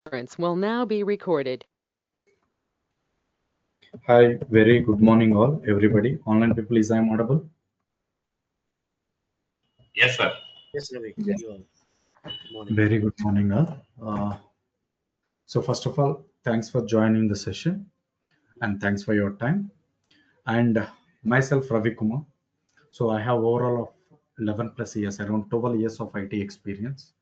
Conference will now be recorded. Hi, very good morning all, everybody. Online people, is I am audible? Yes, sir. Yes, Ravi, Yes. you are. Good morning. Very good morning all. So first of all, thanks for joining the session and thanks for your time. And myself, Ravi Kumar. So I have overall of 11 plus years, around 12 years of IT experience.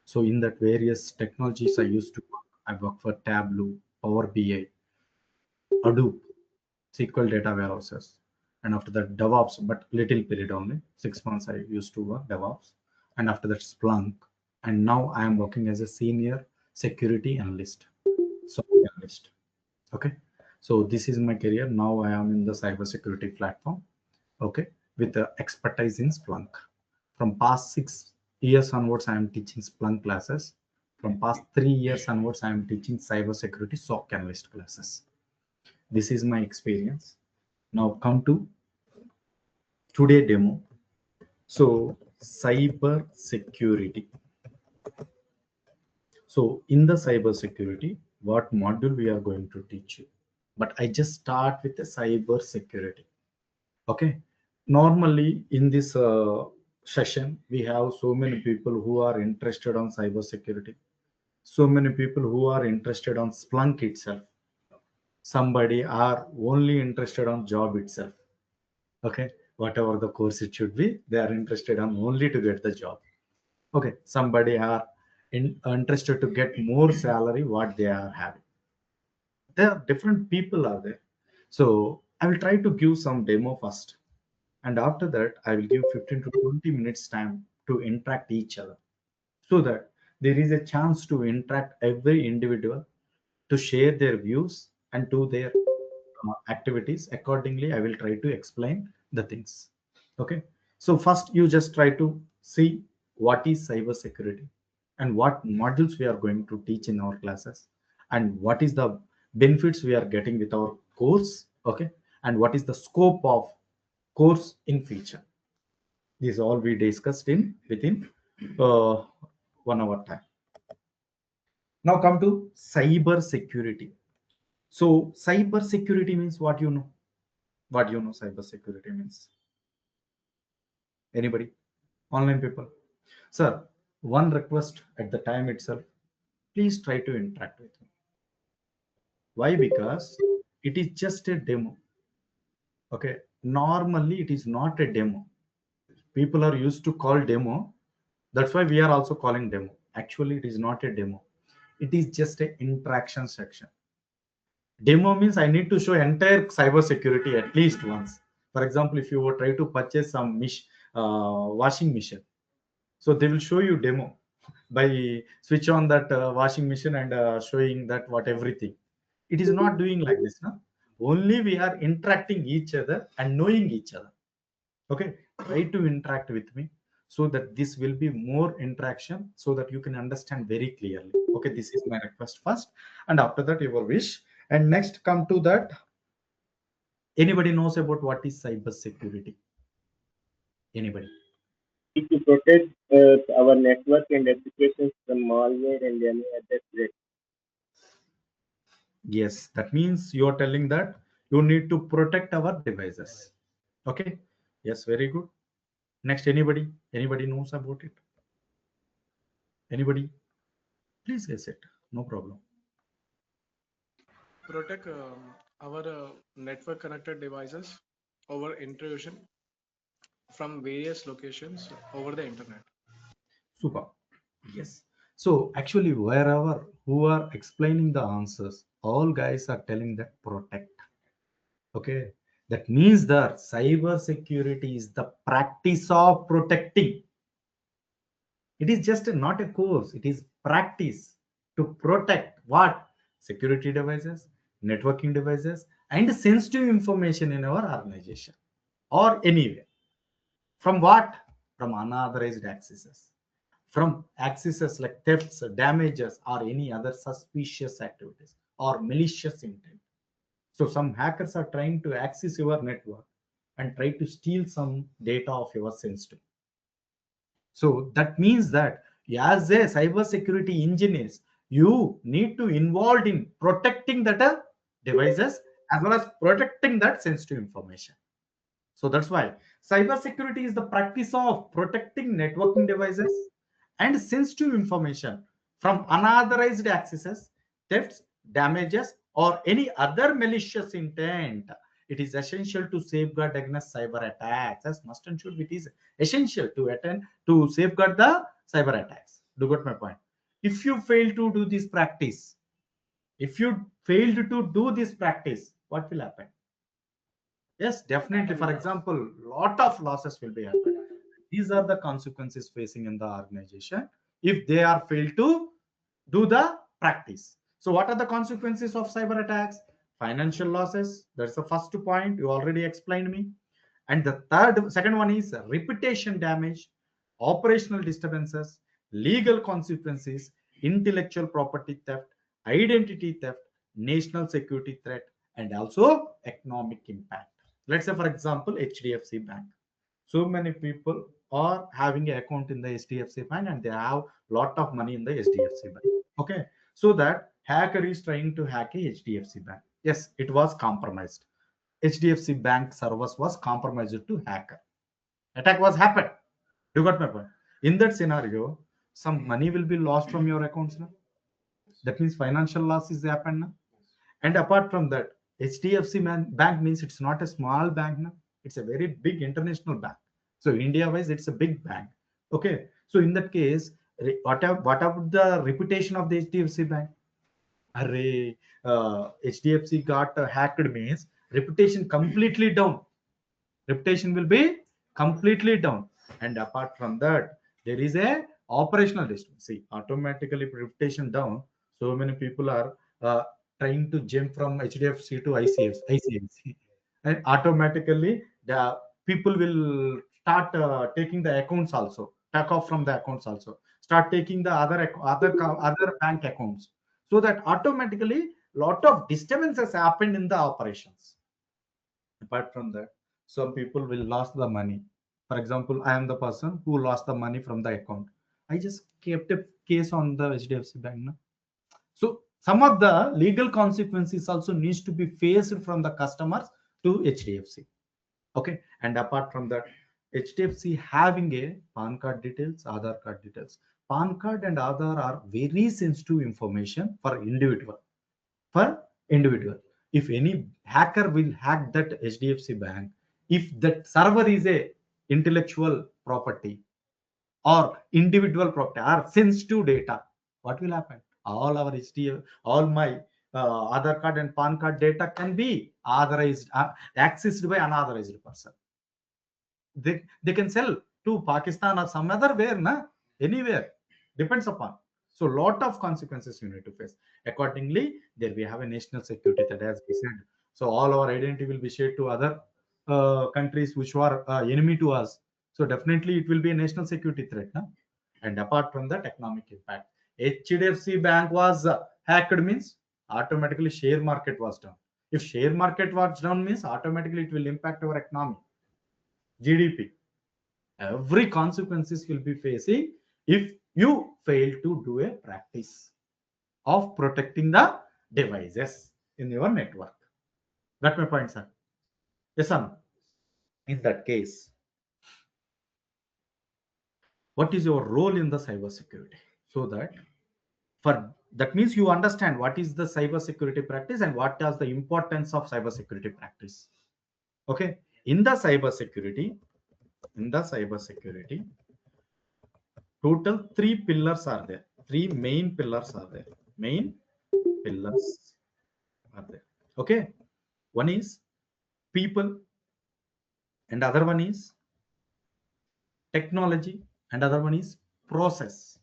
So in that various technologies I used to work, I work for Tableau, Power BI, Hadoop, SQL data warehouses, and after that DevOps, but little period only. 6 months I used to work DevOps, and after that Splunk, and now I am working as a senior security analyst, software analyst. Okay, so this is my career. Now I am in the cybersecurity platform. Okay, with the expertise in Splunk. From past 6 years onwards, I am teaching Splunk classes. From past 3 years onwards, I am teaching cybersecurity SOC analyst classes. This is my experience. Now come to today demo. So cyber security. So in the cyber security, what module we are going to teach you? But I just start with the cyber security. Okay. Normally in this session, we have so many people who are interested on cyber security. So many people who are interested on Splunk itself. Somebody are only interested on job itself. Okay, whatever the course it should be, they are interested on only to get the job. Okay, somebody are interested to get more salary what they are having. There are different people are there. So I will try to give some demo first, and after that I will give 15 to 20 minutes time to interact each other, so that there is a chance to interact every individual to share their views and do their activities accordingly. I will try to explain the things. Okay, so first you just try to see what is cyber security and what modules we are going to teach in our classes, and what is the benefits we are getting with our course. Okay, and what is the scope of course in future. This all we discussed in within uh, 1 hour time. Now come to cyber security. So cyber security means what you know. What you know cyber security means? Anybody? Online people. Sir, one request at the time itself. Please try to interact with me. Why? Because it is just a demo. Okay. Normally it is not a demo. People are used to call demo. That's why we are also calling demo. Actually, it is not a demo. It is just an interaction section. Demo means I need to show entire cyber security at least once. For example, if you were try to purchase some washing machine, so they will show you demo by switch on that washing machine and showing that what everything. It is not doing like this, no? Only we are interacting each other and knowing each other. Okay, try to interact with me so that this will be more interaction, so that you can understand very clearly. Okay, this is my request first, and after that your wish. And next come to that, anybody knows about what is cyber security? Anybody? Need to protect our network and applications from malware and any other threat. Yes, that means you are telling that you need to protect our devices. Okay, yes, very good. Next, anybody knows about it? Anybody? Please guess it, no problem. Protect our network connected devices over intrusion from various locations over the internet. Super. Yes. So actually, wherever who are explaining the answers, all guys are telling that protect. Okay. That means that cyber security is the practice of protecting. It is just not a course, it is practice to protect what? Security devices, networking devices, and sensitive information in our organization or anywhere. From what? From unauthorized accesses. From accesses like thefts, damages, or any other suspicious activities or malicious intent. So some hackers are trying to access your network and try to steal some data of your sensitive. So that means that as a cybersecurity engineers, you need to involve in protecting that devices as well as protecting that sensitive information. So that's why cybersecurity is the practice of protecting networking devices and sensitive information from unauthorized accesses, thefts, damages, or any other malicious intent. It is essential to safeguard against cyber attacks. As must and should, it is essential to attend to safeguard the cyber attacks. Do you got my point? If you fail to do this practice, if you failed to do this practice, what will happen? Yes, definitely. For example, lot of losses will be happening. These are the consequences facing in the organization if they are failed to do the practice. So what are the consequences of cyber attacks? Financial losses. That's the first point. You already explained me. And the second one is reputation damage, operational disturbances, legal consequences, intellectual property theft, identity theft, national security threat, and also economic impact. Let's say, for example, HDFC Bank. So many people are having an account in the HDFC Bank and they have lot of money in the HDFC Bank. Okay, so that hacker is trying to hack a HDFC Bank. Yes, it was compromised. HDFC Bank servers was compromised to hacker. Attack was happened. You got my point. In that scenario, some money will be lost from your accounts now. That means financial loss is happened now. And apart from that, HDFC Bank means it's not a small bank now. It's a very big international bank. So India wise, it's a big bank. Okay. So in that case, what about the reputation of the HDFC Bank? Array, HDFC got hacked means reputation completely down. Reputation will be completely down. And apart from that, there is a operational disturbance. See, automatically reputation down. So many people are trying to jump from HDFC to ICICI, and automatically the people will start taking the accounts also, take off from the accounts also, start taking the other bank accounts, so that automatically lot of disturbances happened in the operations. Apart from that, some people will lose the money. For example, I am the person who lost the money from the account. I just kept a case on the HDFC Bank. No? So some of the legal consequences also needs to be faced from the customers to HDFC. Okay, and apart from that, HDFC having a PAN card details, Aadhaar card details. PAN card and Aadhaar are very sensitive information for individual. For individual, if any hacker will hack that HDFC Bank, if that server is a intellectual property or individual property or sensitive data, what will happen? All our HDFC, all my Aadhaar card and PAN card data can be authorized, accessed by unauthorized person. They can sell to Pakistan or some other where, na? Anywhere, depends upon. So lot of consequences you need to face. Accordingly, there we have a national security that, as we said. So all our identity will be shared to other countries which are enemy to us. So definitely it will be a national security threat. Na? And apart from that, economic impact. HDFC Bank was hacked means automatically share market was down. If share market was down means automatically it will impact our economy, GDP. Every consequences will be facing if you fail to do a practice of protecting the devices in your network. Got my point, sir? Yes, sir. In that case, what is your role in the cybersecurity? So that for that means you understand what is the cybersecurity practice and what is the importance of cybersecurity practice. Okay, in the cybersecurity, total three pillars are there. Three main pillars are there. Main pillars are there. Okay, one is people, and other one is technology, and other one is process.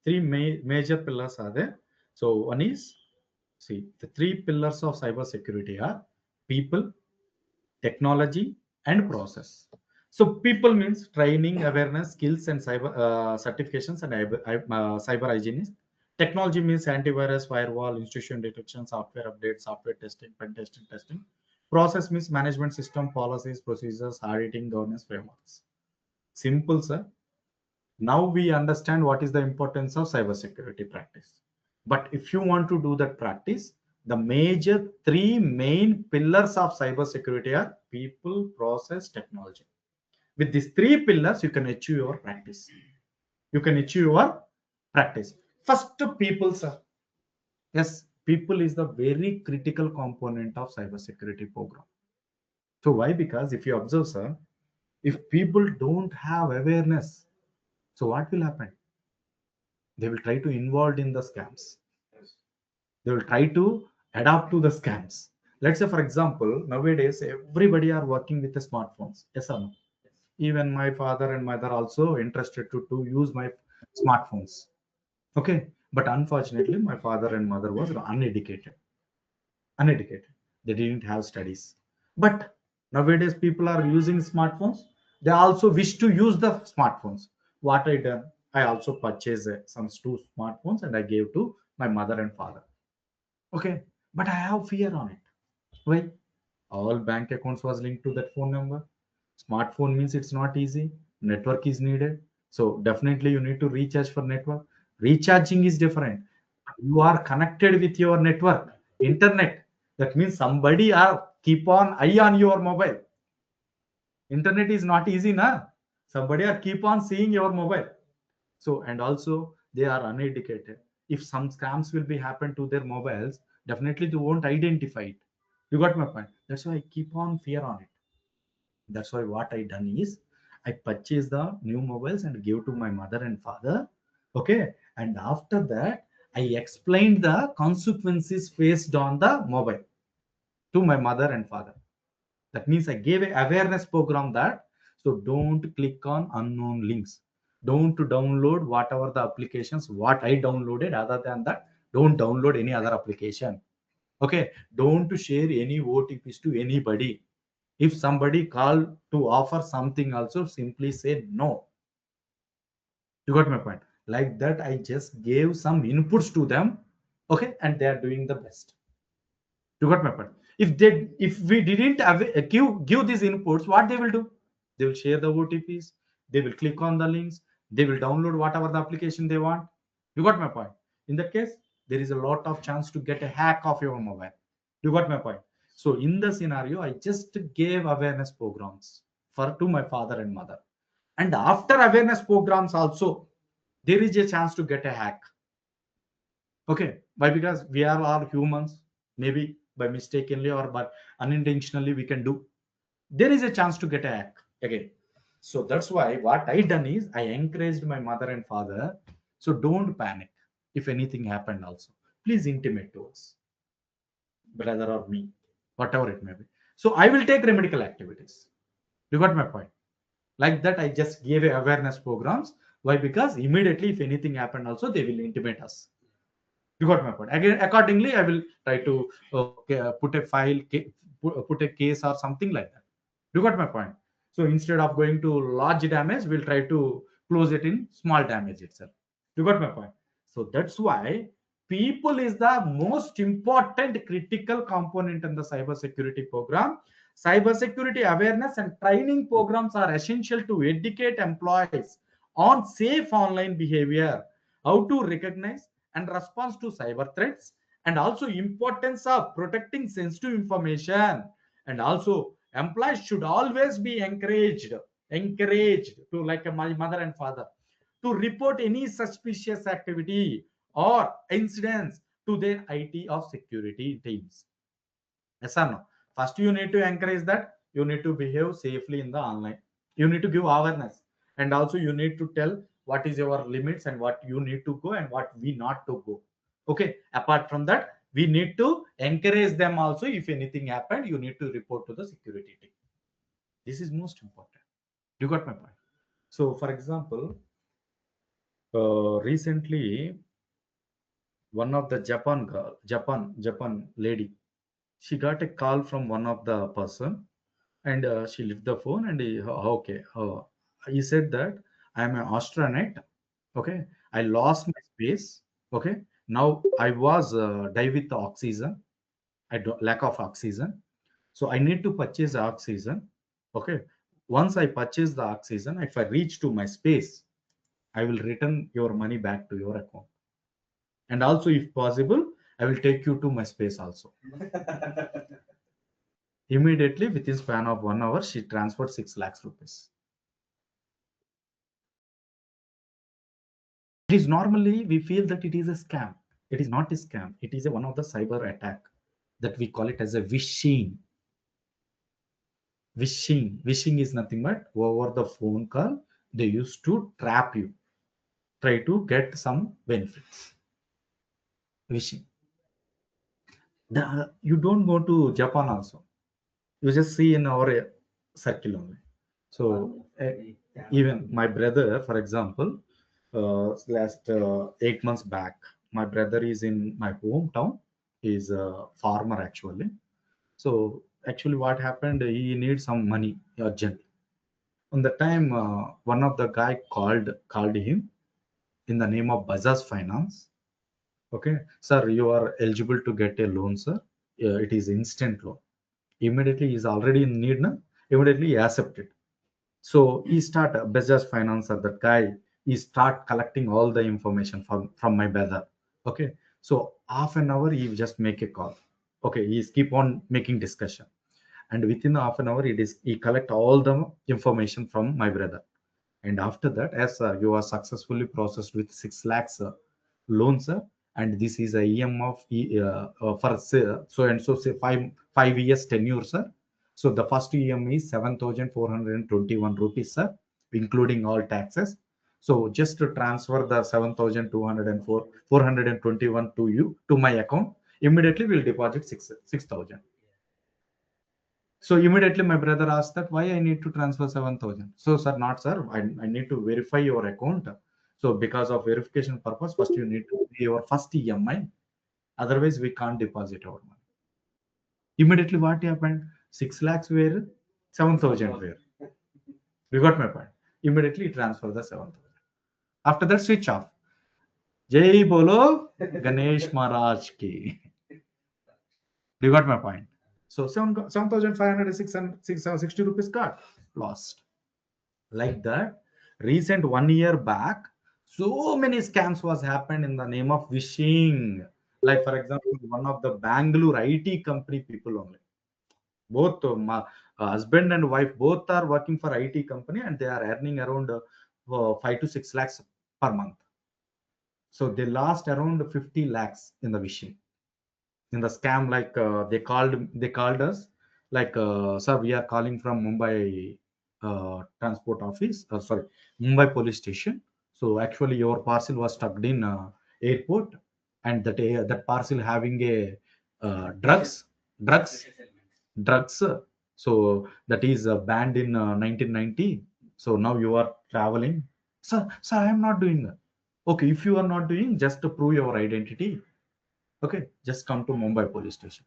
Three major pillars are there. So one is, see, the three pillars of cybersecurity are people, technology, and process. So people means training, awareness, skills, and cyber certifications and cyber hygienist. Technology means antivirus, firewall, institution detection, software updates, software testing, pen testing. Process means management system, policies, procedures, auditing, governance frameworks. Simple, sir. Now we understand what is the importance of cybersecurity practice. But if you want to do that practice, the major three main pillars of cybersecurity are people, process, technology. With these three pillars, you can achieve your practice. You can achieve your practice. First, people, sir. Yes, people is the very critical component of cybersecurity program. So why? Because if you observe, sir, if people don't have awareness, so what will happen? They will try to involve in the scams. They will try to adapt to the scams. Let's say, for example, nowadays everybody are working with the smartphones. Yes or no? Even my father and mother also interested to use my smartphones. Okay, but unfortunately, my father and mother was uneducated. They didn't have studies. But nowadays people are using smartphones. They also wish to use the smartphones. What I done? I also purchased some two smartphones and I gave to my mother and father. Okay, but I have fear on it. Why? All bank accounts was linked to that phone number. Smartphone means it's not easy. Network is needed. So definitely you need to recharge for network. Recharging is different. You are connected with your network, internet. That means somebody are keep on eye on your mobile. Internet is not easy, na? Somebody are keep on seeing your mobile. So and also they are uneducated. If some scams will be happen to their mobiles, definitely they won't identify it. You got my point. That's why I keep on fear on it. That's why what I done is I purchased the new mobiles and give to my mother and father. Okay. And after that, I explained the consequences faced on the mobile to my mother and father. That means I gave a awareness program that so don't click on unknown links. Don't download whatever the applications what I downloaded. Other than that, don't download any other application. Okay. Don't share any OTPs to anybody. If somebody call to offer something, also simply say no. You got my point. Like that, I just gave some inputs to them. Okay, and they are doing the best. You got my point. If we didn't give these inputs, what they will do? They will share the OTPs. They will click on the links. They will download whatever the application they want. You got my point. In that case, there is a lot of chance to get a hack of your mobile. You got my point. So in the scenario, I just gave awareness programs for to my father and mother. And after awareness programs also, there is a chance to get a hack. Okay, why? Because we are all humans. Maybe by mistakenly or but unintentionally we can do. There is a chance to get a hack again. So that's why what I done is I encouraged my mother and father. So don't panic if anything happened. Also, please intimate to us, brother or me, whatever it may be. So I will take remedial activities. You got my point. Like that, I just gave a awareness programs. Why? Because immediately if anything happened, also they will intimate us. You got my point. Again, accordingly, I will try to put a file, put a case or something like that. You got my point. So instead of going to large damage, we'll try to close it in small damage itself. You got my point. So that's why people is the most important critical component in the cybersecurity program. Cybersecurity awareness and training programs are essential to educate employees on safe online behavior, how to recognize and respond to cyber threats, and also importance of protecting sensitive information. And also employees should always be encouraged to like my mother and father to report any suspicious activity or incidents to their IT or security teams. Yes or no? First, you need to encourage that you need to behave safely in the online. You need to give awareness, and also you need to tell what is your limits and what you need to go and what we not to go. Okay. Apart from that, we need to encourage them also. If anything happened, you need to report to the security team. This is most important. You got my point. So, for example, recently one of the Japan lady, she got a call from one of the person, and she left the phone and okay, he said that I am an astronaut. Okay, I lost my space. Okay, Now I was die with the oxygen. I don't lack of oxygen. So I need to purchase the oxygen. Okay. Once I purchase the oxygen, if I reach to my space, I will return your money back to your account. And also, if possible, I will take you to my space also. Immediately, within span of 1 hour, she transferred 6 lakhs rupees. It is normally we feel that it is a scam. It is not a scam. It is one of the cyber attack that we call it as a wishing. Wishing is nothing but over the phone call. They used to trap you, try to get some benefits. Wishing. You don't go to Japan also. You just see in our circle only. So even my brother, for example, last 8 months back, my brother is in my hometown. He's a farmer actually. So actually, what happened? He needs some money urgently. On the time, one of the guy called him in the name of Bajaj Finance. Okay, sir, you are eligible to get a loan, sir. It is instant loan. Immediately, he is already in need. Na? Immediately, he accepted. So he start Bajaj Finance, that guy. He start collecting all the information from my brother. Okay, so half an hour he just make a call. Okay, he's keep on making discussion, and within half an hour he collect all the information from my brother. And after that, as you are successfully processed with 6 lakhs loan, sir, and this is a EM of for so and so say 5 years tenure, sir. So the first EM is 7,421 rupees, sir, including all taxes. So just to transfer the 7,204 421 to you to my account, immediately we'll deposit 6,000. So immediately my brother asked that why I need to transfer 7,000. So sir, not sir, I need to verify your account. So because of verification purpose, first you need to pay your first EMI. Otherwise, we can't deposit our money. Immediately what happened? 6 lakhs were 7,000 were. You got my point. Immediately transfer the 7,000. After that, switch off. Jai Bolo Ganesh Maharaj ki. You got my point. So 7,560 rupees got lost. Like that, recent 1 year back, so many scams was happened in the name of wishing. Like for example, one of the Bangalore IT company people only. Both husband and wife both are working for IT company and they are earning around 5 to 6 lakhs per month. So they lost around 50 lakhs in the wishing. In the scam, like they called us like, sir, we are calling from Mumbai transport office, sorry, Mumbai police station. So actually your parcel was stuck in airport, and that parcel having a drugs drugs drugs so that is banned in 1990. So now you are traveling, sir, I am not doing that. Okay, if you are not doing, just to prove your identity. Okay, just come to Mumbai police station.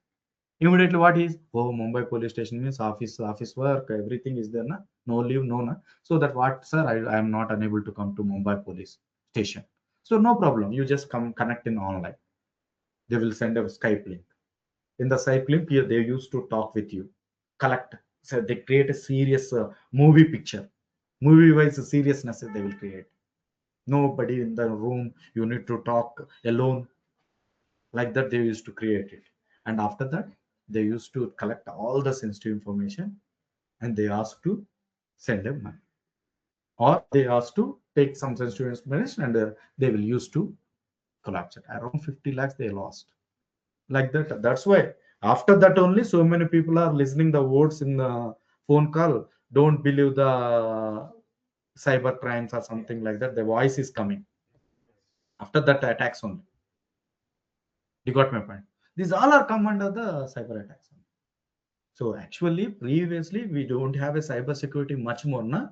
Immediately, what is? Oh, Mumbai police station means office work, everything is there, na? No leave, no, na. So that what, sir, I am not unable to come to Mumbai police station. So no problem. You just come connect in online. They will send a Skype link. In the Skype link, here they used to talk with you, collect. So they create a serious movie picture, movie-wise seriousness they will create. Nobody in the room. You need to talk alone. Like that they used to create it, and after that they used to collect all the sensitive information, and they asked to send them money, or they asked to take some sensitive information, and they will use to collapse it. Around 50 lakhs they lost. Like that, that's why after that only so many people are listening the words in the phone call, don't believe the cyber crimes or something like that. The voice is coming after that attacks only. You got my point. These all are come under the cyber attacks. So actually, previously we don't have a cyber security much more, na?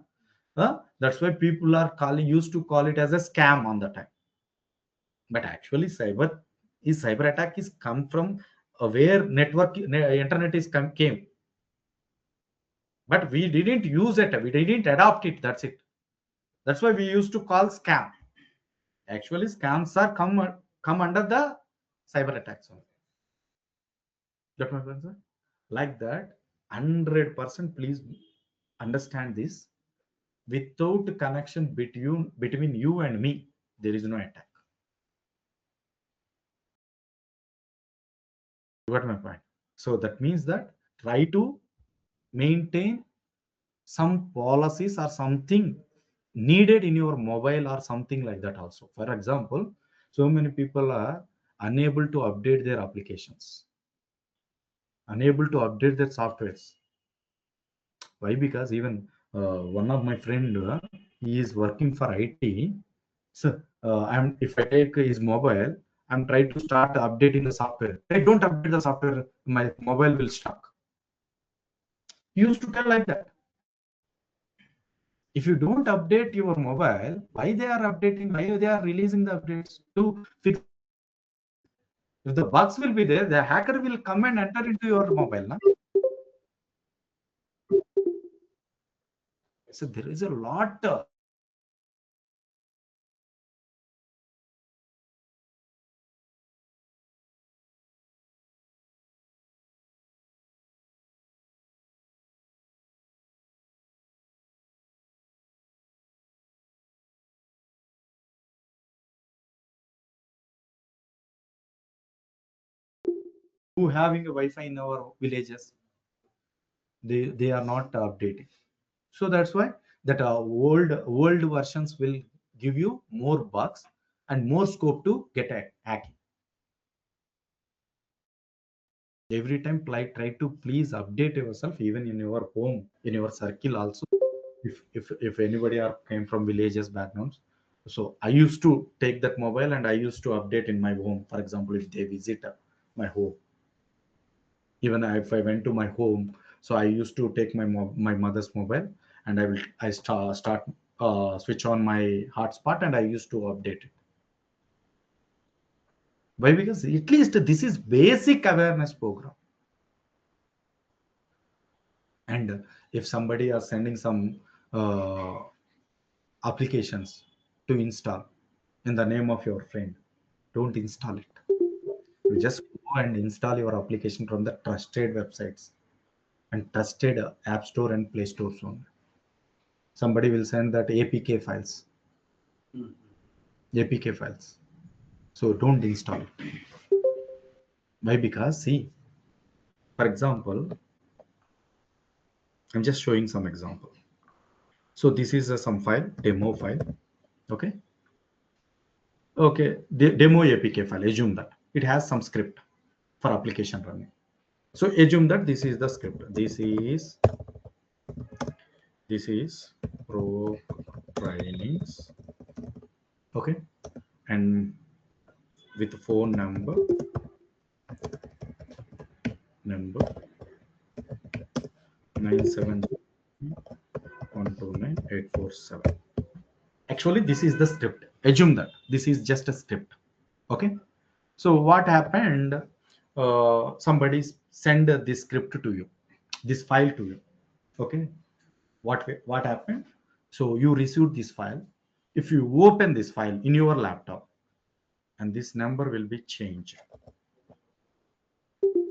That's why people are used to call it as a scam on the time. But actually, cyber attack is come from where internet is came. But we didn't use it. We didn't adopt it. That's it. That's why we used to call scam. Actually, scams are come come under the cyber attacks only. Get my point, sir? Like that, 100% please understand this. Without connection between you and me, there is no attack. You got my point? So that means that try to maintain some policies or something needed in your mobile or something like that also. For example, so many people are unable to update their applications, unable to update their softwares. Why? Because even one of my friend, he is working for IT. So if I take his mobile, I'm trying to start updating the software. I don't update the software, my mobile will stuck. He used to tell like that. If you don't update your mobile, why they are updating? Why they are releasing the updates to fix? If the bugs will be there, the hacker will come and enter into your mobile. Na? So there is a lot. Who having a Wi-Fi in our villages, they are not updating. So that's why that old versions will give you more bugs and more scope to get hacking. Every time try to please update yourself, even in your home, in your circle also. If anybody are came from villages backgrounds, so I used to take that mobile and I used to update in my home. For example, if they visit my home, even if I went to my home, so I used to take my mother's mobile and I start switch on my hotspot and I used to update it. Why? Because at least this is basic awareness program. And if somebody are sending some applications to install in the name of your friend, don't install it. You just go and install your application from the trusted websites and trusted app store and play stores only. Somebody will send that APK files. APK files. So don't install it. Why? Because see, for example, I'm just showing some example. So this is some file, demo file. Okay. Okay. Demo APK file. Assume that it has some script for application running. So assume that this is the script. This is Provoke Trainings. Okay. And with phone number 970-129-847. Actually, this is the script. Assume that this is just a script. Okay. So what happened? Somebody send this script to you, this file to you. Okay. What happened? So you received this file. If you open this file in your laptop, and this number will be changed.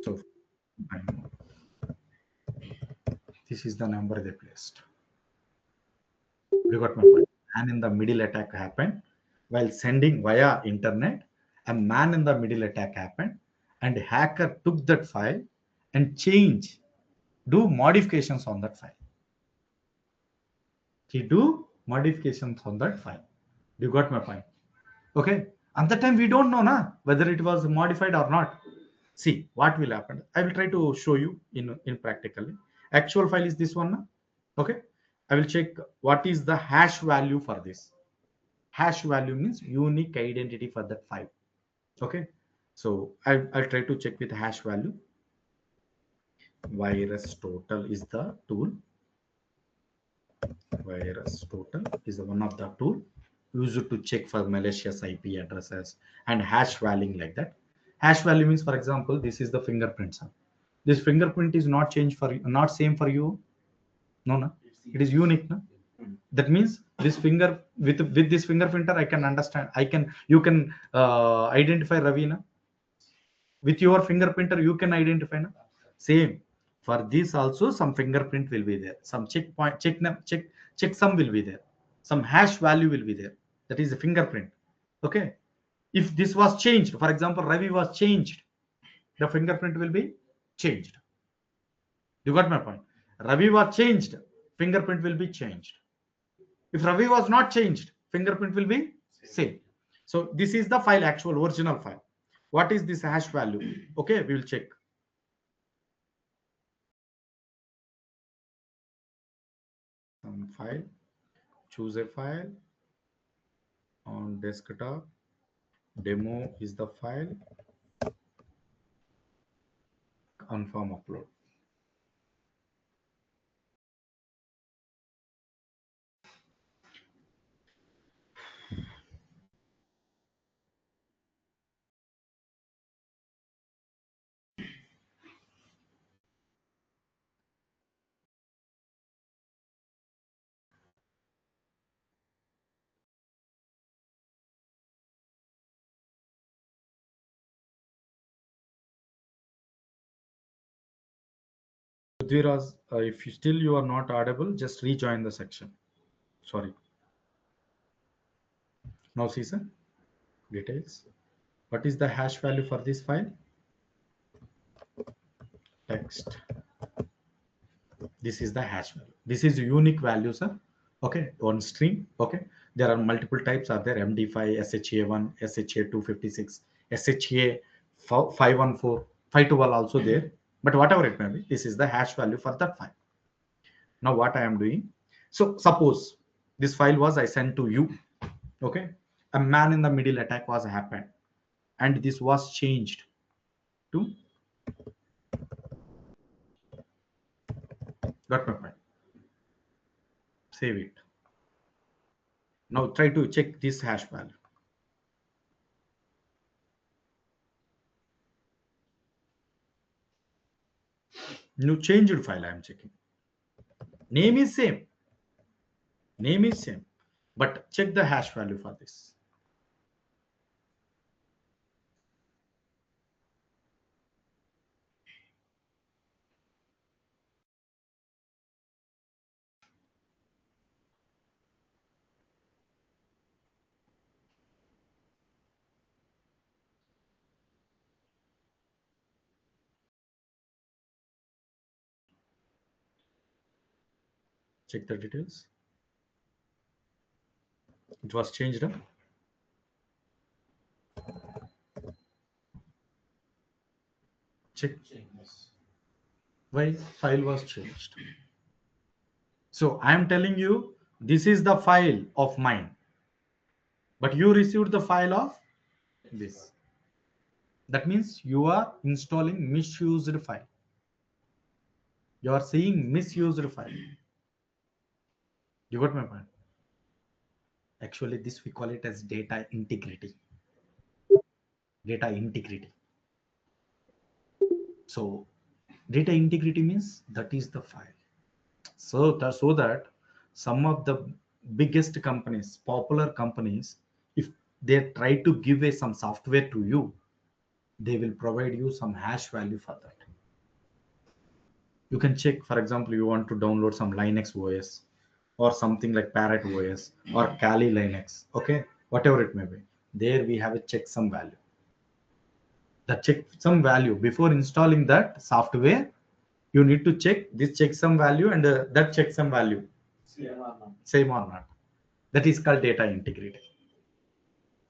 So this is the number they placed. You got my point. And in the middle attack happened while sending via internet. A man in the middle attack happened, and a hacker took that file and do modifications on that file. He do modifications on that file. You got my point? Okay. At the time we don't know whether it was modified or not. See what will happen. I will try to show you in practically. Actual file is this one. Okay. I will check what is the hash value for this. Hash value means unique identity for that file. Okay. So I'll try to check with hash value. Virus total is the tool. Virus total is the one of the tool used to check for malicious IP addresses and hash value like that. Hash value means, for example, this is the fingerprint. This fingerprint is not same for you. No, it is unique. No? That means this finger with this fingerprinter, I can understand. You can identify Ravina with your fingerprinter. You can identify. Na? Same for this also. Some fingerprint will be there. Some checkpoint, checksum will be there. Some hash value will be there. That is a fingerprint. Okay. If this was changed, for example, Ravi was changed, the fingerprint will be changed. You got my point? Ravi was changed, fingerprint will be changed. If Ravi was not changed, fingerprint will be same. So this is the file, actual original file. What is this hash value? Okay, we will check. Some file, choose a file on desktop. Demo is the file. Confirm upload. Dviraz, if you still you are not audible, just rejoin the section. Sorry. Now see, sir, details. What is the hash value for this file? Text. This is the hash value. This is a unique value, sir. Okay, on string. Okay, there are multiple types. Are there MD5, SHA1, SHA256, SHA514, 512 also there. But whatever it may be, this is the hash value for that file. Now what I am doing? So suppose this file was I sent to you. Okay, a man in the middle attack was happened, and this was changed to. Got my point? Save it. Now try to check this hash value. New changed file I am checking. Name is same. Name is same. But check the hash value for this. Check the details. It was changed. Huh? Check. Why file was changed? So I am telling you, this is the file of mine, but you received the file of this. That means you are installing misused file. You are seeing misused file. You got my point? Actually, this we call it as data integrity. Data integrity. So data integrity means that is the file. So that some of the biggest companies, popular companies, if they try to give away some software to you, they will provide you some hash value for that. You can check, for example, you want to download some Linux OS or something like Parrot OS or Kali Linux, okay, whatever it may be. There we have a checksum value. The checksum value, before installing that software, you need to check this checksum value and that checksum value same or not. That is called data integrity.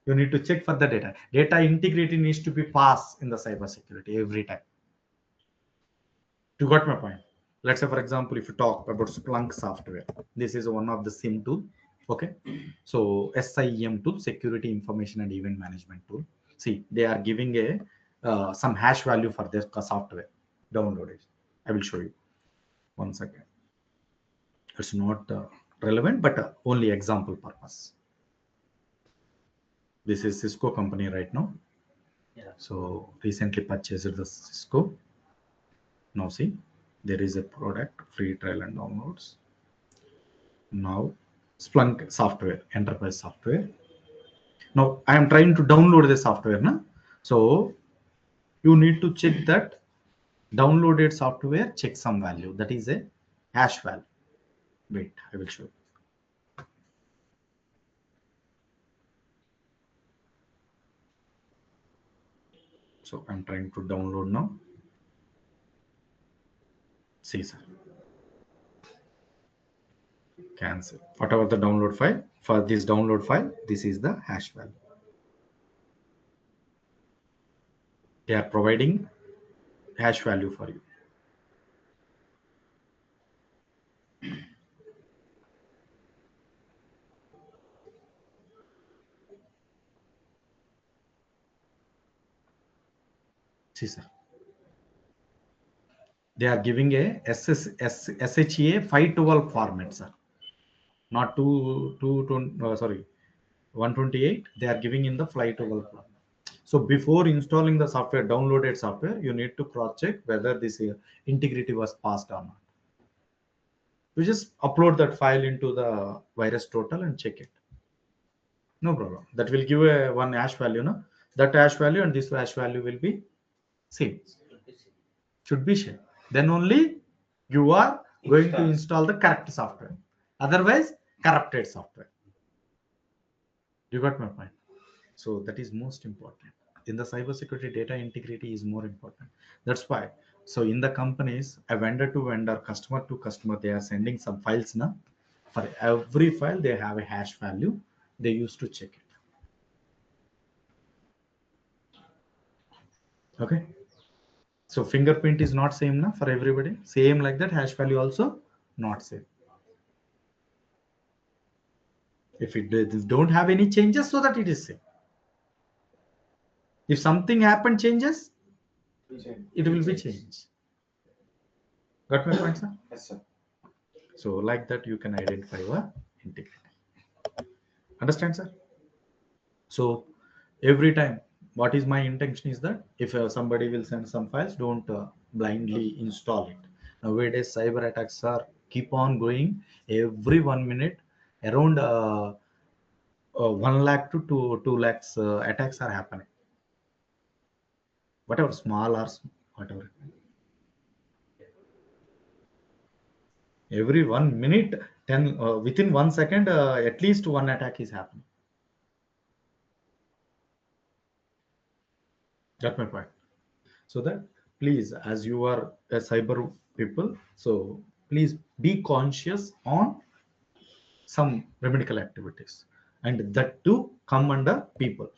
You need to check for the data. Data integrity needs to be passed in the cybersecurity every time. You got my point? Let's say, for example, if you talk about Splunk software, this is one of the SIM tool. Okay, so SIEM tool, Security Information and Event Management tool. See, they are giving a some hash value for this software. Download it. I will show you. 1 second. It's not relevant, but only example purpose. This is Cisco company right now. Yeah. So recently purchased the Cisco. Now see, there is a product, free trial and downloads. Now Splunk software, enterprise software. Now I am trying to download the software. Na? So you need to check that downloaded software, check some value. That is a hash value. Wait, I will show you. So I'm trying to download now. See, sir. Cancel. Whatever the download file, for this download file, this is the hash value. They are providing hash value for you. See, sir. They are giving a SHA 512 format, sir. Not 128. They are giving in the 512 format. So before installing the software, downloaded software, you need to cross check whether this integrity was passed or not. You just upload that file into the virus total and check it. No problem. That will give a one hash value. No? That hash value and this hash value will be same. Should be same. Then only you are going to install the correct software. Otherwise, corrupted software. You got my point? So that is most important. In the cybersecurity, data integrity is more important. That's why. So in the companies, a vendor to vendor, customer to customer, they are sending some files now. For every file, they have a hash value. They used to check it. Okay. So fingerprint is not same now for everybody. Same like that. Hash value also not same. If it don't have any changes, so that it is same. If something happen changes, it will be changed. Got my point, sir? Yes, sir. So like that, you can identify your integrity. Understand, sir? So every time, what is my intention is that if somebody will send some files, don't blindly install it. Nowadays, cyber attacks are keep on going every 1 minute. Around 1 lakh to 2 lakhs attacks are happening. Whatever small or whatever. Every 1 minute, 10 within 1 second, at least one attack is happening. Got my point. So that please, as you are a cyber people, so please be conscious on some remedial activities, and that too come under people.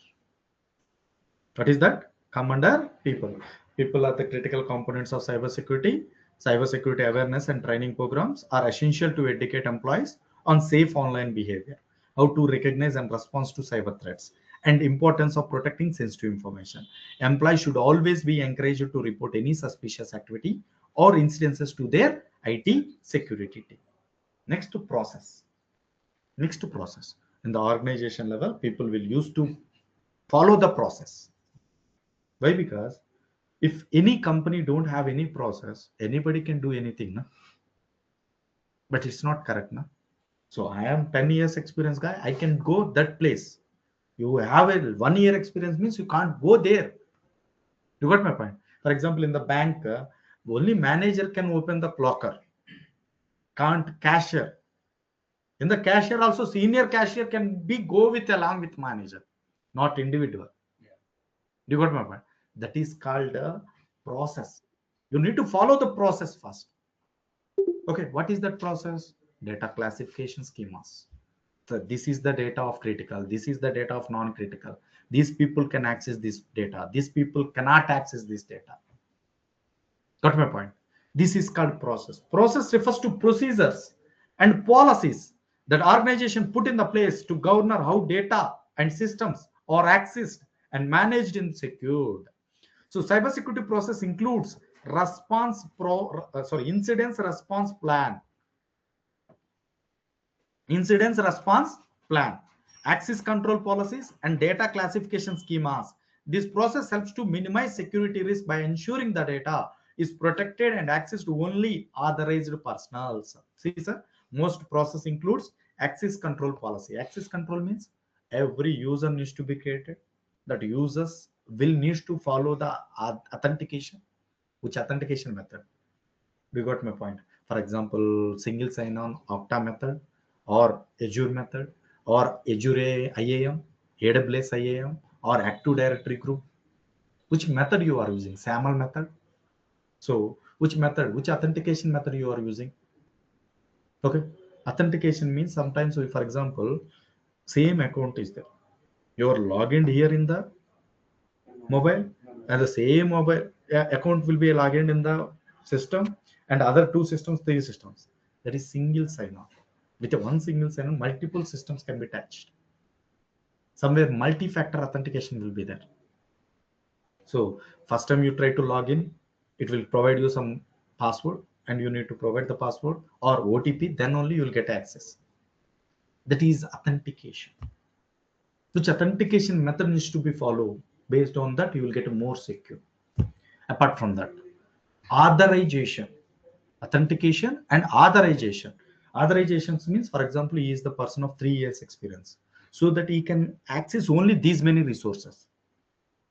What is that? Come under people. People are the critical components of cybersecurity. Cybersecurity awareness and training programs are essential to educate employees on safe online behavior, how to recognize and respond to cyber threats, and importance of protecting sensitive information. Employees should always be encouraged to report any suspicious activity or incidences to their IT security team. Next to process. Next to process. In the organization level, people will use to follow the process. Why? Because if any company don't have any process, anybody can do anything, na? But it's not correct, na? So I am 10 years experience guy. I can go that place. You have a 1 year experience means you can't go there. You got my point? For example, in the bank, only manager can open the locker. Can't cashier. In the cashier also, senior cashier can be go with along with manager, not individual. You got my point? That is called a process. You need to follow the process first. Okay, what is that process? Data classification schemas. So this is the data of critical. This is the data of non-critical. These people can access this data. These people cannot access this data. Got my point? This is called process. Process refers to procedures and policies that organization put in the place to govern how data and systems are accessed and managed and secured. So cybersecurity process includes incident response plan, access control policies, and data classification schemas. This process helps to minimize security risk by ensuring the data is protected and accessed to only authorized personnel. See, sir, most process includes access control policy. Access control means every user needs to be created. That users will need to follow the authentication. Which authentication method? You got my point. For example, single sign-on Okta method, or Azure method, or Azure IAM, AWS IAM, or Active Directory group. Which method you are using? SAML method. So which method, which authentication method you are using? Okay, authentication means sometimes we, for example, same account is there, you are logged in here in the mobile, and the same mobile account will be logged in the system, and other two systems, three systems. That is single sign-on. With a one single sign-on, multiple systems can be touched. Somewhere multi-factor authentication will be there. So first time you try to log in, it will provide you some password, and you need to provide the password or OTP, then only you will get access. That is authentication. Which authentication method needs to be followed? Based on that, you will get more secure. Apart from that, authorization, authentication and authorization. Authorizations means, for example, he is the person of 3 years experience, so that he can access only these many resources.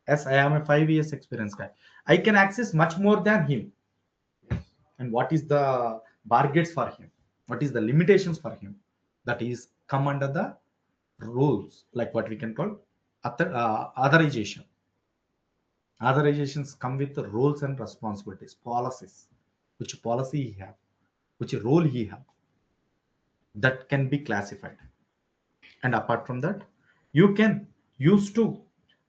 As I am a 5 years experience guy, I can access much more than him. And what is the bargains for him? What is the limitations for him? That is come under the rules, like what we can call authorization. Authorizations come with the roles and responsibilities, policies, which policy he have, which role he have, that can be classified. And apart from that, you can use to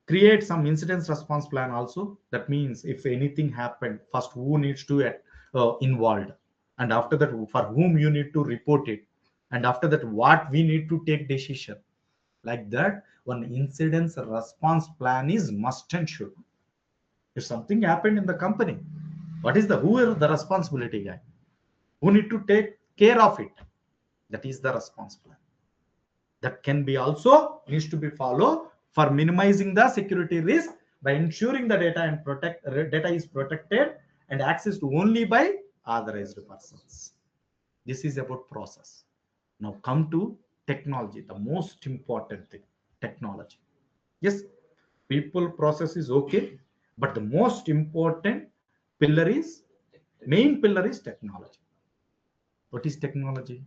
create some incidents response plan also. That means if anything happened, first who needs to involved, and after that for whom you need to report it, and after that what we need to take decision. Like that, one incidents response plan is must and should. If something happened in the company, what is the, who is the responsibility guy, who need to take care of it? That is the response plan. That can be also needs to be followed for minimizing the security risk by ensuring the data and data is protected and accessed only by authorized persons. This is about process. Now come to technology, the most important thing, technology. Yes, people process is okay, but the most important pillar is, main pillar is technology. What is technology?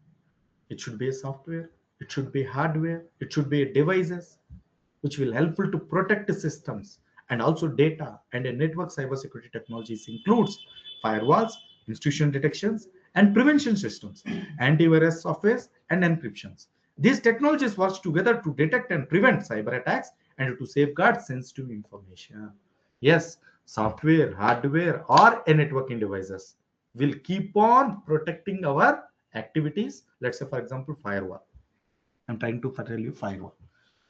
It should be a software, it should be hardware, it should be devices which will helpful to protect the systems and also data. And a network cybersecurity technologies includes firewalls, institution detections and prevention systems, antivirus softwares and encryptions. These technologies work together to detect and prevent cyber attacks and to safeguard sensitive information. Yes, software, hardware or a networking devices will keep on protecting our activities. Let's say for example firewall, I'm trying to tell you firewall.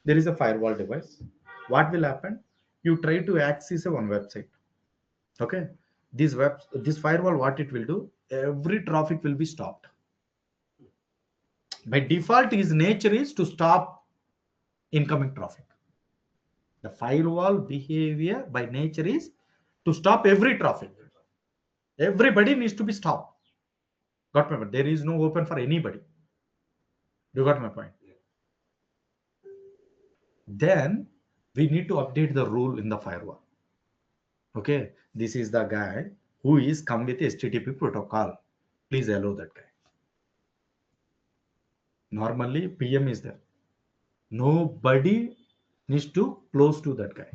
There is a firewall device. What will happen? You try to access one website. Okay, this firewall, what it will do? Every traffic will be stopped. By default, his nature is to stop incoming traffic. The firewall behavior by nature is to stop every traffic. Everybody needs to be stopped. Got my point? There is no open for anybody. You got my point? Then we need to update the rule in the firewall. Okay, this is the guy who is come with HTTP protocol. Please allow that guy. Normally PM is there. Nobody needs to close to that guy.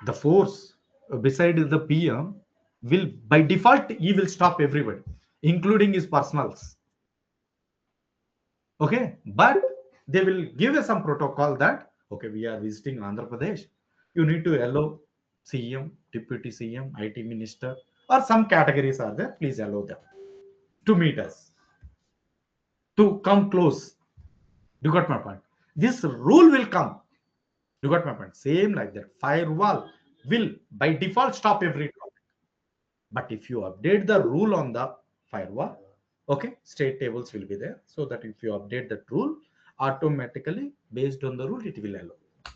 The force beside the PM will by default he will stop everybody, including his personals. Okay, but they will give us some protocol that okay, we are visiting Andhra Pradesh, you need to allow CM, deputy CM, IT minister or some categories are there, please allow them to meet us, to come close. You got my point? This rule will come. You got my point? Same like that, firewall will by default stop every traffic. But if you update the rule on the firewall, okay, state tables will be there, so that if you update that rule, automatically based on the rule it will allow.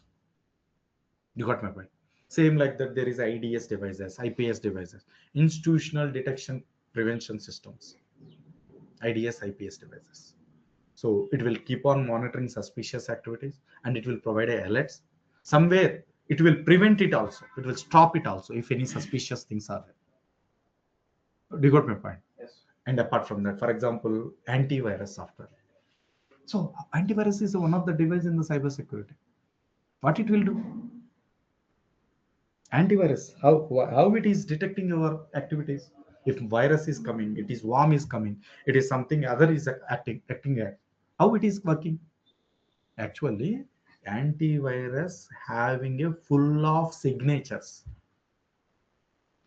You got my point? Same like that, there is IDS devices, IPS devices, institutional detection prevention systems. IDS, IPS devices. So it will keep on monitoring suspicious activities and it will provide a alerts. Somewhere it will prevent it also. It will stop it also if any suspicious things are there. Do you got my point? Yes. And apart from that, for example, antivirus software. So antivirus is one of the devices in the cybersecurity. What it will do? Antivirus, how it is detecting your activities. If virus is coming, it is worm is coming, it is something other is acting at. How it is working? Actually, antivirus having a full of signatures,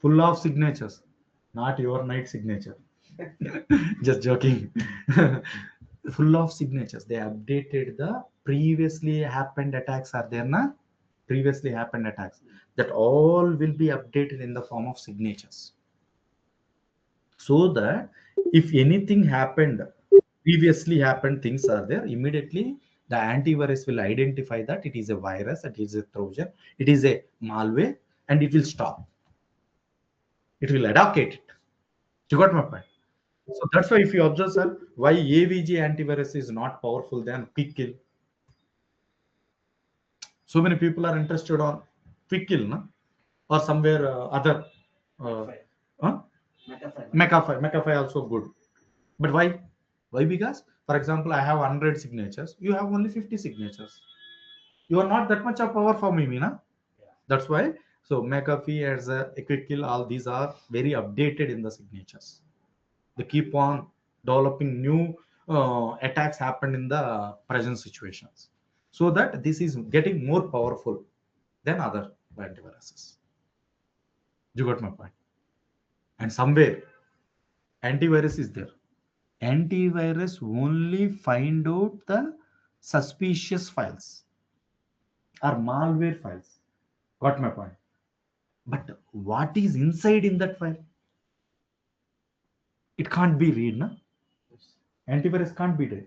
not your night signature. Just joking. Full of signatures. They updated the previously happened attacks are there na? Previously happened attacks. That all will be updated in the form of signatures. So that if anything happened, previously happened things are there, immediately the antivirus will identify that it is a virus, it is a Trojan, it is a malware, and it will stop. It will eradicate it. You got my point? So that's why if you observe, sir, why AVG antivirus is not powerful than quick kill. So many people are interested on quick kill, no? Or somewhere other. Huh? McAfee also good. But why? Why? Because, for example, I have 100 signatures. You have only 50 signatures. You are not that much of power for me, na? That's why. So McAfee as a quick kill, all these are very updated in the signatures. They keep on developing new attacks happen in the present situations, so that this is getting more powerful than other antiviruses. You got my point? And somewhere antivirus is there. Antivirus only find out the suspicious files or malware files. Got my point? But what is inside in that file? It can't be read, na? Antivirus can't be read.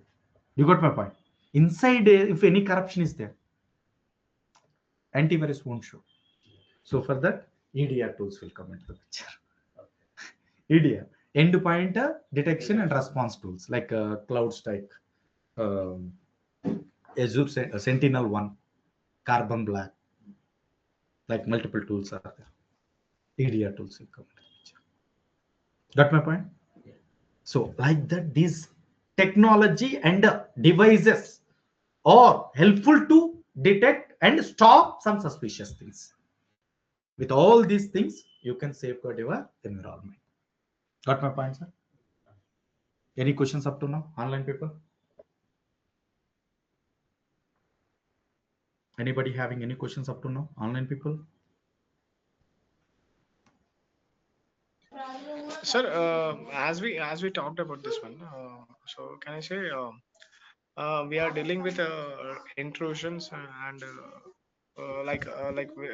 You got my point? Inside, if any corruption is there, antivirus won't show. So for that, EDR tools will come into the picture. EDR, endpoint detection and response tools like CloudStrike, um, Azure Sentinel One, Carbon Black, like multiple tools are there. EDR tools will come into the picture. Got my point? So like that, these technology and devices are helpful to detect and stop some suspicious things. With all these things, you can safeguard your environment. Got my point, sir? Any questions up to now, online people? Anybody having any questions up to now, online people? Sir, as we talked about this one, so can I say we are dealing with intrusions and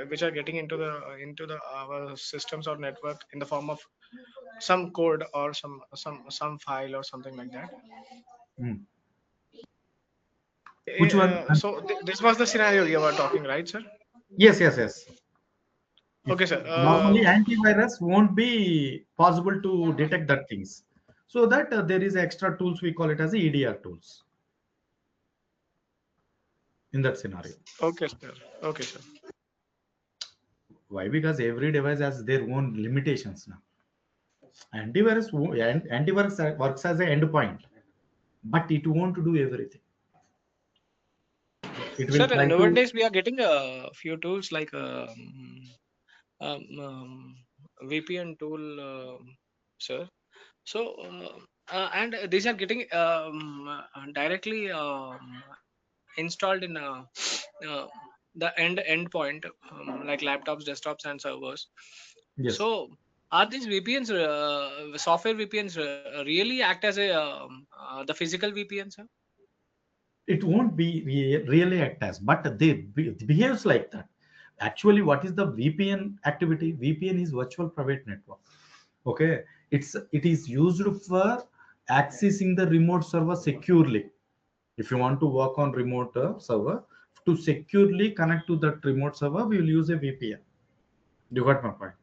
which are getting into the our systems or network in the form of some code or some file or something like that. Hmm. Which one? So this was the scenario you were talking, right, sir? Yes. Okay, sir. Normally, antivirus won't be possible to detect that things. So that there is extra tools, we call it as EDR tools in that scenario. Okay, sir. Okay, sir. Why? Because every device has their own limitations now. Antivirus works as an endpoint, but it won't do everything. It will Sir, try to. nowadays we are getting a few tools like um, um, VPN tool, sir. So, and these are getting directly installed in uh, the endpoint, like laptops, desktops, and servers. Yes. So, are these VPNs, software VPNs, really act as a the physical VPN, sir? It won't be really act as, but they behaves like that. Actually, what is the VPN activity? VPN is virtual private network. Okay, it is used for accessing the remote server securely. If you want to work on remote server, to securely connect to that remote server, we will use a VPN. You got my point?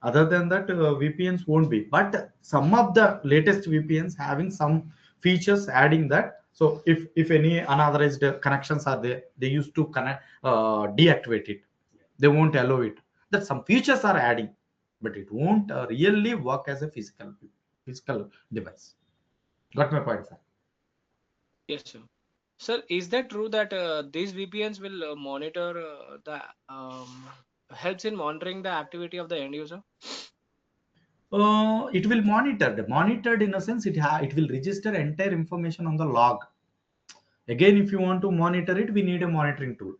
Other than that, VPNs won't be. But some of the latest VPNs having some features adding that. So if any unauthorized connections are there, they used to connect deactivate it. They won't allow it. That some features are adding, but it won't really work as a physical device. Got my point, sir? Yes, sir. Sir, is that true that these VPNs will monitor the helps in monitoring the activity of the end user? It will monitored in a sense. It will register entire information on the log. Again, if you want to monitor it, we need a monitoring tool.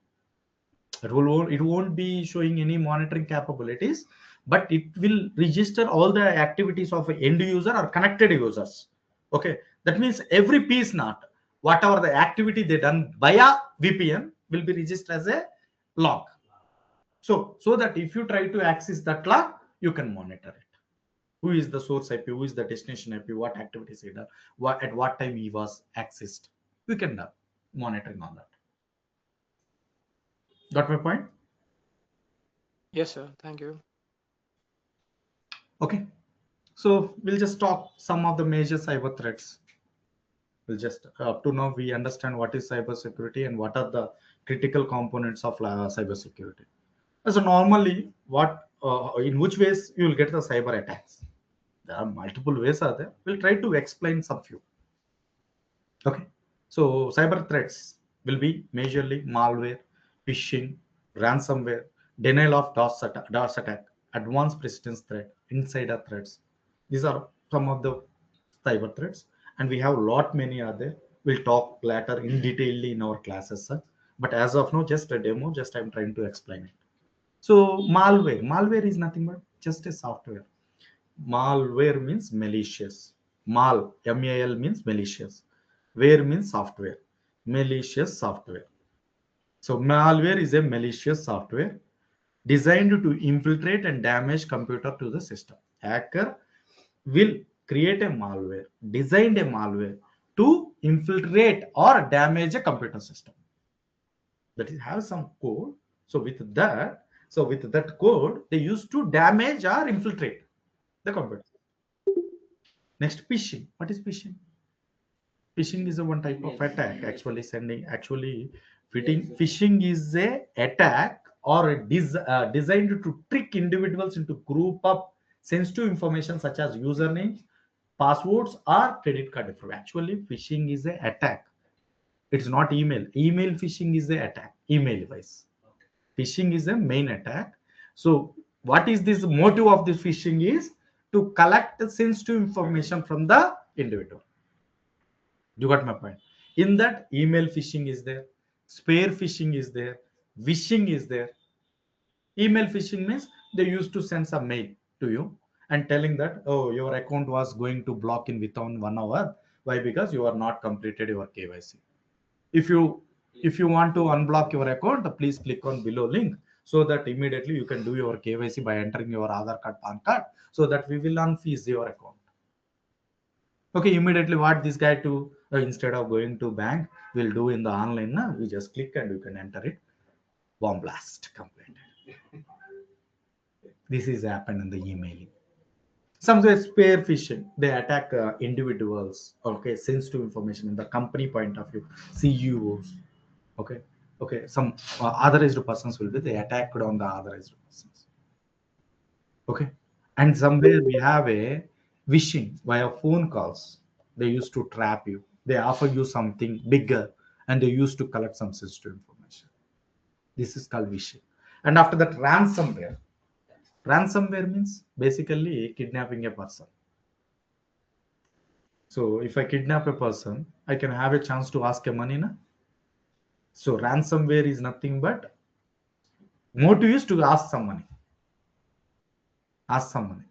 It won't be showing any monitoring capabilities, but it will register all the activities of an end user or connected users. Okay, that means every piece, not whatever the activity they done via VPN will be registered as a log. So that if you try to access that log, you can monitor it. Who is the source IP? Who is the destination IP? What activities he done? At what time he was accessed? We can do monitoring on that. Got my point? Yes, sir. Thank you. Okay. So we'll just talk some of the major cyber threats. We'll just up to now we understand what is cybersecurity and what are the critical components of cybersecurity. So normally, what in which ways you will get the cyber attacks? There are multiple ways are there. We'll try to explain some few. Okay. So cyber threats will be majorly malware, phishing, ransomware, denial of DOS attack, advanced persistence threat, insider threats. These are some of the cyber threats, and we have a lot many other. We'll talk later in detail in our classes, sir. But as of now, just a demo. Just I'm trying to explain it. So malware is nothing but just a software. Malware means malicious. M-A-L means malicious. Ware means software. Malicious software. So malware is a malicious software designed to infiltrate and damage computer to the system. Hacker will create a malware, designed a malware to infiltrate or damage a computer system. That is have some code. So with that code, they used to damage or infiltrate the computer. Next, phishing. What is phishing? Phishing is a one type of attack. Phishing is a attack or designed to trick individuals into group up sensitive information such as username, passwords, or credit card info. Actually, phishing is a attack. It's not email. Email phishing is a attack. Email wise. Phishing is a main attack. So what is this motive of this phishing is to collect sensitive information from the individual. You got my point. In that, email phishing is there, spear phishing is there, wishing is there. Email phishing means they used to send some mail to you and telling that, oh, your account was going to block in within 1 hour. Why? Because you are not completed your KYC. If you want to unblock your account, please click on below link so that immediately you can do your KYC by entering your Aadhaar card, PAN card, so that we will unfreeze your account. Okay, immediately what this guy do, instead of going to bank, will do in the online. We just click and you can enter it. Bomb blast completed. This is happened in the emailing. Somewhere spear phishing, they attack individuals. Okay, sensitive information in the company point of view, CEOs. Okay, some authorized persons will be they attacked on the authorized persons. Okay, and somewhere we have a wishing via phone calls. They used to trap you. They offer you something bigger, and they used to collect some sensitive information. This is called wishing. And after that, ransomware. Ransomware means basically kidnapping a person. So if I kidnap a person, I can have a chance to ask a money. Na? So ransomware is nothing but motive is to ask some money. Ask some money.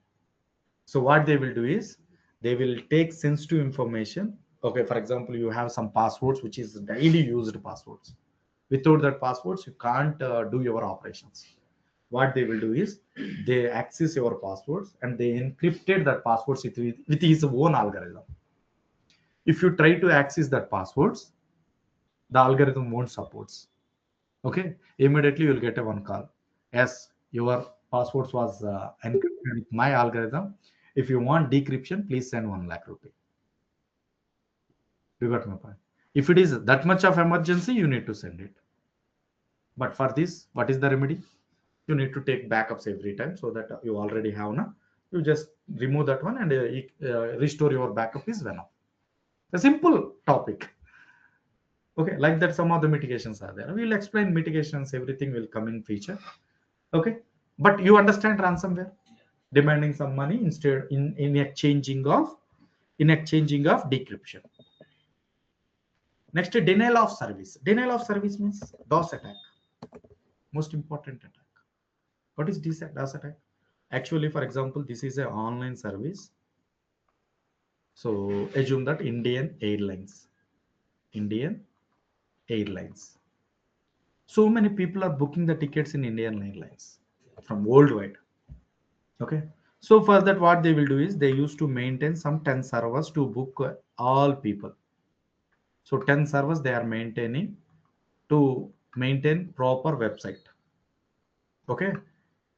So what they will do is they will take sensitive information. Okay, for example, you have some passwords which is daily used passwords. Without that passwords, you can't do your operations. What they will do is they access your passwords and they encrypted that passwords with his own algorithm. If you try to access that passwords, the algorithm won't support. Okay, immediately you'll get a one call. Yes, your Passwords was encrypted with my algorithm. If you want decryption, please send 1 lakh rupee. You got my point. If it is that much of emergency, you need to send it. But for this, what is the remedy? You need to take backups every time, so that you already have now. You just remove that one and restore your backup is enough. A simple topic. Okay, like that, some of the mitigations are there. We'll explain mitigations, everything will come in feature. Okay, but you understand ransomware, demanding some money instead in exchanging of decryption. Next, denial of service. Denial of service means DOS attack. Most important attack. What is DOS attack? Actually, for example, this is an online service. So assume that Indian Airlines. So many people are booking the tickets in Indian Airlines from worldwide. Okay. So for that, what they will do is they used to maintain some 10 servers to book all people. So 10 servers they are maintaining to maintain proper website. Okay.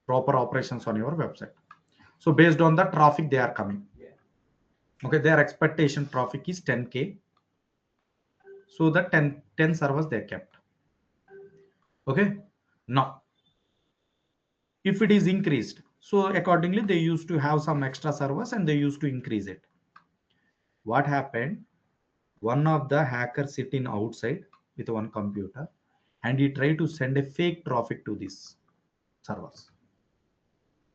Proper operations on your website. So based on the traffic they are coming. Okay. Their expectation traffic is 10K. So the 10 servers they kept. Okay. Now, if it is increased, so accordingly they used to have some extra servers and they used to increase it. What happened? One of the hackers sitting outside with one computer and he tried to send a fake traffic to these servers.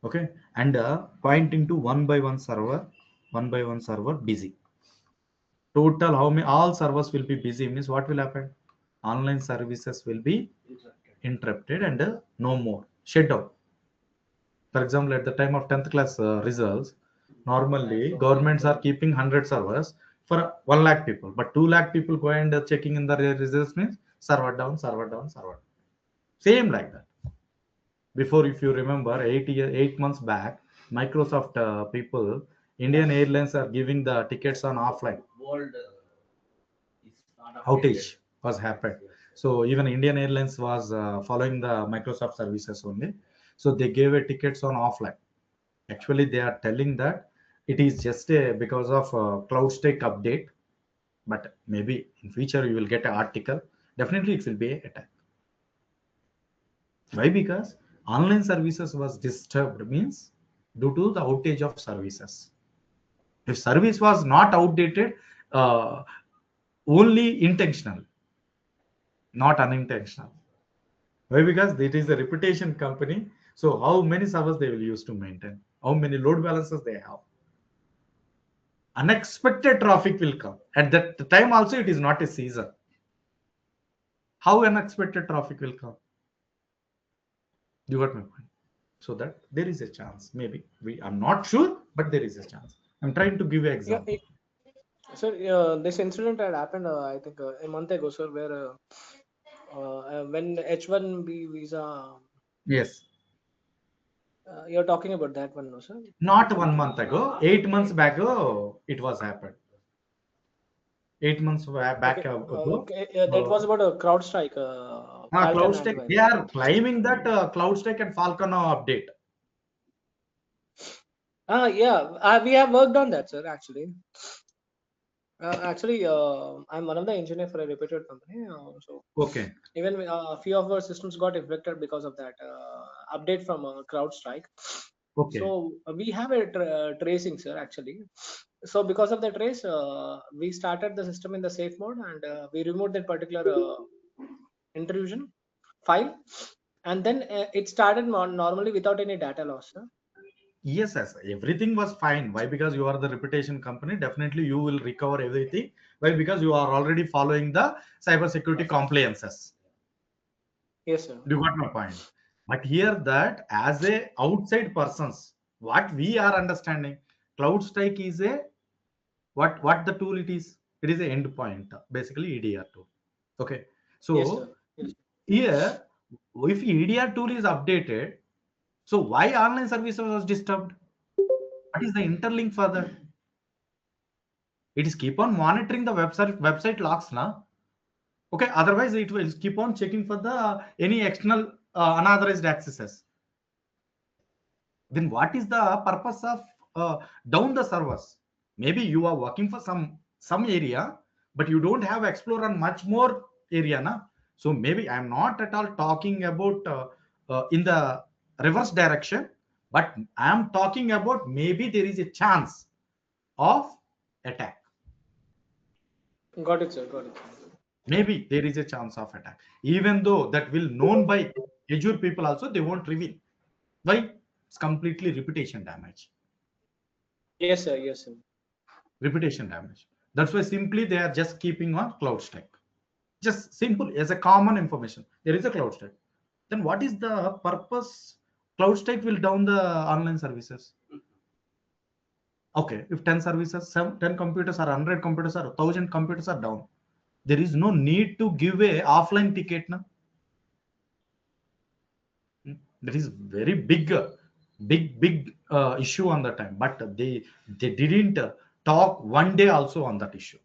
Okay, and pointing to one by one server busy. Total how many all servers will be busy means what will happen? Online services will be interrupted and no more shut down. For example, at the time of 10th class results, normally governments are keeping 100 servers for 1 lakh people, but 2 lakh people go and checking in the results means server down. Same like that. Before, if you remember, 8 months back, Microsoft people, Indian Airlines are giving the tickets on offline. Outage was happened. So even Indian Airlines was following the Microsoft services only. So they gave a tickets on offline. Actually, they are telling that it is just because of CloudStack update, but maybe in future you will get an article. Definitely, it will be an attack. Why? Because online services was disturbed means due to the outage of services. If service was not outdated, uh, only intentional, not unintentional. Why? Because it is a reputation company. So how many servers they will use to maintain? How many load balancers they have? Unexpected traffic will come. At that time also, it is not a season. How unexpected traffic will come? You got my point. So that there is a chance. Maybe I'm not sure, but there is a chance. I'm trying to give you an example. Sir, this incident had happened, I think, a month ago, sir, where when H1B visa. Yes. You're talking about that one, no, sir? Not 1 month ago, 8 months back ago, it was happened. 8 months back Okay, ago. that was about a CrowdStrike. CloudStack, they are claiming that CloudStack and Falcon update. Yeah, we have worked on that, sir, actually. Actually, I'm one of the engineers for a reputed company. So Okay. even a few of our systems got affected because of that update from CrowdStrike. Okay. So we have a tracing, sir, actually. So because of the trace, we started the system in the safe mode and we removed that particular intrusion file, and then it started normally without any data loss, sir. Yes, everything was fine. Why? Because you are the reputation company. Definitely, you will recover everything. Why? Because you are already following the cybersecurity compliances. Yes, sir. You got my point. But here, that as a outside persons, what we are understanding, CloudStrike is a what the tool it is. It is a endpoint, basically EDR tool. Okay. So Yes, sir. Yes. here, if EDR tool is updated, so why online services was disturbed? What is the interlink for that? It is keep on monitoring the website logs now. Okay, otherwise it will keep on checking for the any external unauthorized accesses. Then what is the purpose of down the servers? Maybe you are working for some area, but you don't have explore on much more area, na? So maybe I'm not at all talking about in the reverse direction, but I am talking about maybe there is a chance of attack. Got it, sir. Got it. Maybe there is a chance of attack, even though that will known by Azure people also, they won't reveal. Why? It's completely reputation damage. Yes, sir. Yes, sir. Reputation damage. That's why simply they are just keeping on cloud stack. Just simple as a common information. There is a cloud stack. Then what is the purpose? Cloud stack will down the online services. Okay, if 10 services, 10 computers or 100 computers or 1,000 computers are down, there is no need to give a offline ticket. Na? That is very big issue on the time, but they didn't talk one day also on that issue.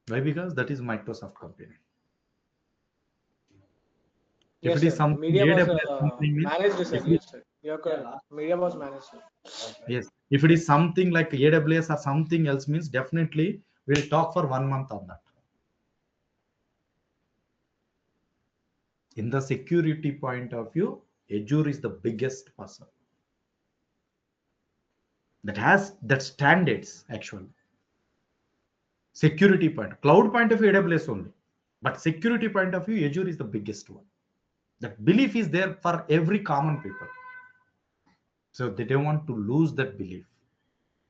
Why? Because that is Microsoft company. If Yes, it is sir. something Media was AWS company means, managed, sir. if it is, Yes, sir. You're correct. Media was managed, sir. yes, if it is something like AWS or something else means, definitely we'll talk for 1 month on that. In the security point of view, Azure is the biggest person that has that standards actually. Security point, cloud point of view, AWS only, but security point of view, Azure is the biggest one. That belief is there for every common people, so they don't want to lose that belief.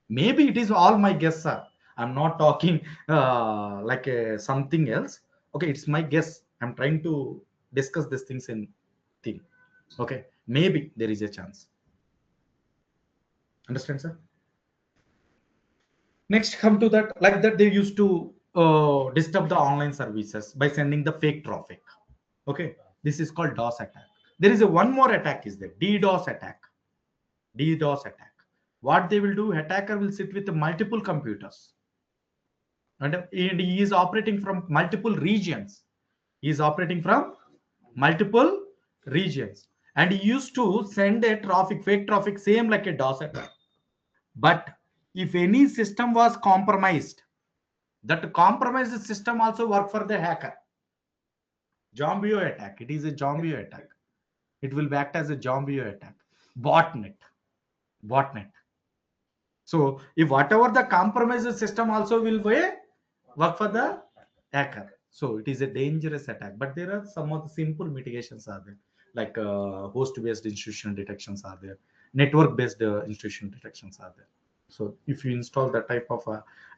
Maybe it is all my guess, sir. I'm not talking like something else. Okay, it's my guess. I'm trying to discuss these things in thing. Okay, maybe there is a chance. Understand, sir? Next, come to that, like that they used to disturb the online services by sending the fake traffic. Okay, this is called DOS attack. There is a one more attack is there, DDoS attack. DDoS attack. What they will do, attacker will sit with multiple computers, and he is operating from multiple regions. He is operating from multiple regions, and he used to send a traffic, fake traffic, same like a DOS attack. But if any system was compromised, that compromised system also work for the hacker. Zombie attack. It is a zombie attack. It will act as a zombie attack. Botnet. Botnet. So if whatever the compromised system also will work for the hacker. So it is a dangerous attack. But there are some of the simple mitigations are there, like host-based institution detections are there, network-based institution detections are there. So if you install that type of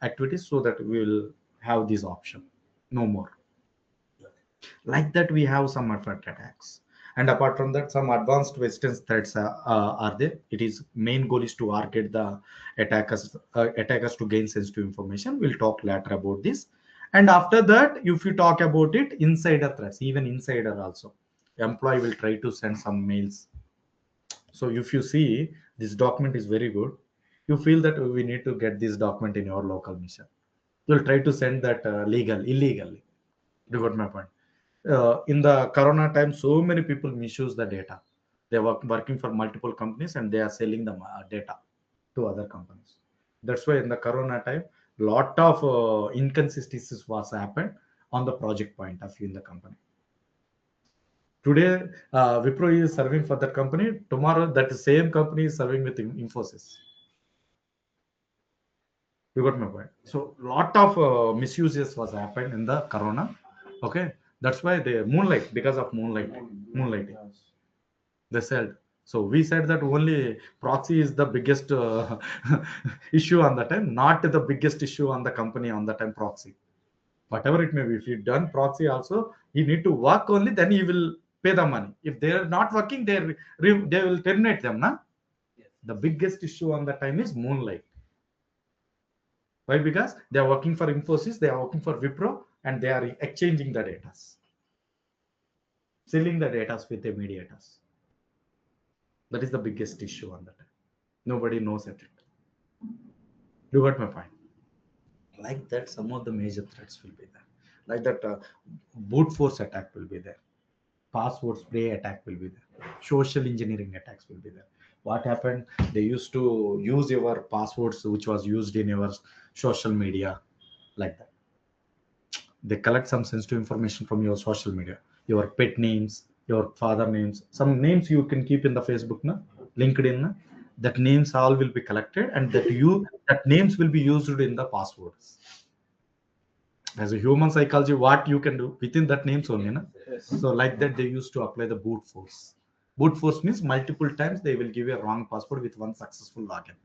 activities, so that we will have this option, no more. Like that, we have some advanced attacks, and apart from that, some advanced western threats are there. It is main goal is to target the attackers to gain sensitive information. We'll talk later about this. And after that, if you talk about it, insider threats, even insider also, employee will try to send some mails. So if you see this document is very good, you feel that we need to get this document in your local mission, you'll try to send that illegally. You got my point. In the corona time, so many people misuse the data. They were working for multiple companies and they are selling the data to other companies. That's why in the corona time, lot of inconsistencies was happened on the project point of view in the company. Today, Wipro is serving for that company. Tomorrow, that same company is serving with Infosys. You got my point. So, lot of misuses was happened in the corona. Okay, that's why they moonlight, because of moonlighting. They said. So we said that only proxy is the biggest issue on the time, not the biggest issue on the company on the time proxy. Whatever it may be, if you done proxy also, you need to work only, then you will pay the money. If they are not working, they will terminate them. Na? The biggest issue on the time is moonlight. Why? Because they are working for Infosys, they are working for Wipro, and they are exchanging the data, selling the data with the mediators. That is the biggest issue on that. Nobody knows it. You got my point. Like that, some of the major threats will be there. Like that, brute force attack will be there. password spray attack will be there. Social engineering attacks will be there. What happened? They used to use your passwords, which was used in your social media, like that. They collect some sensitive information from your social media, your pet names, your father names, some names you can keep in the Facebook, na? LinkedIn. Na? That names all will be collected, and that names will be used in the passwords. As a human psychology, what you can do within that names only, na? So like that, they used to apply the brute force. Brute force means multiple times they will give you a wrong password with one successful login.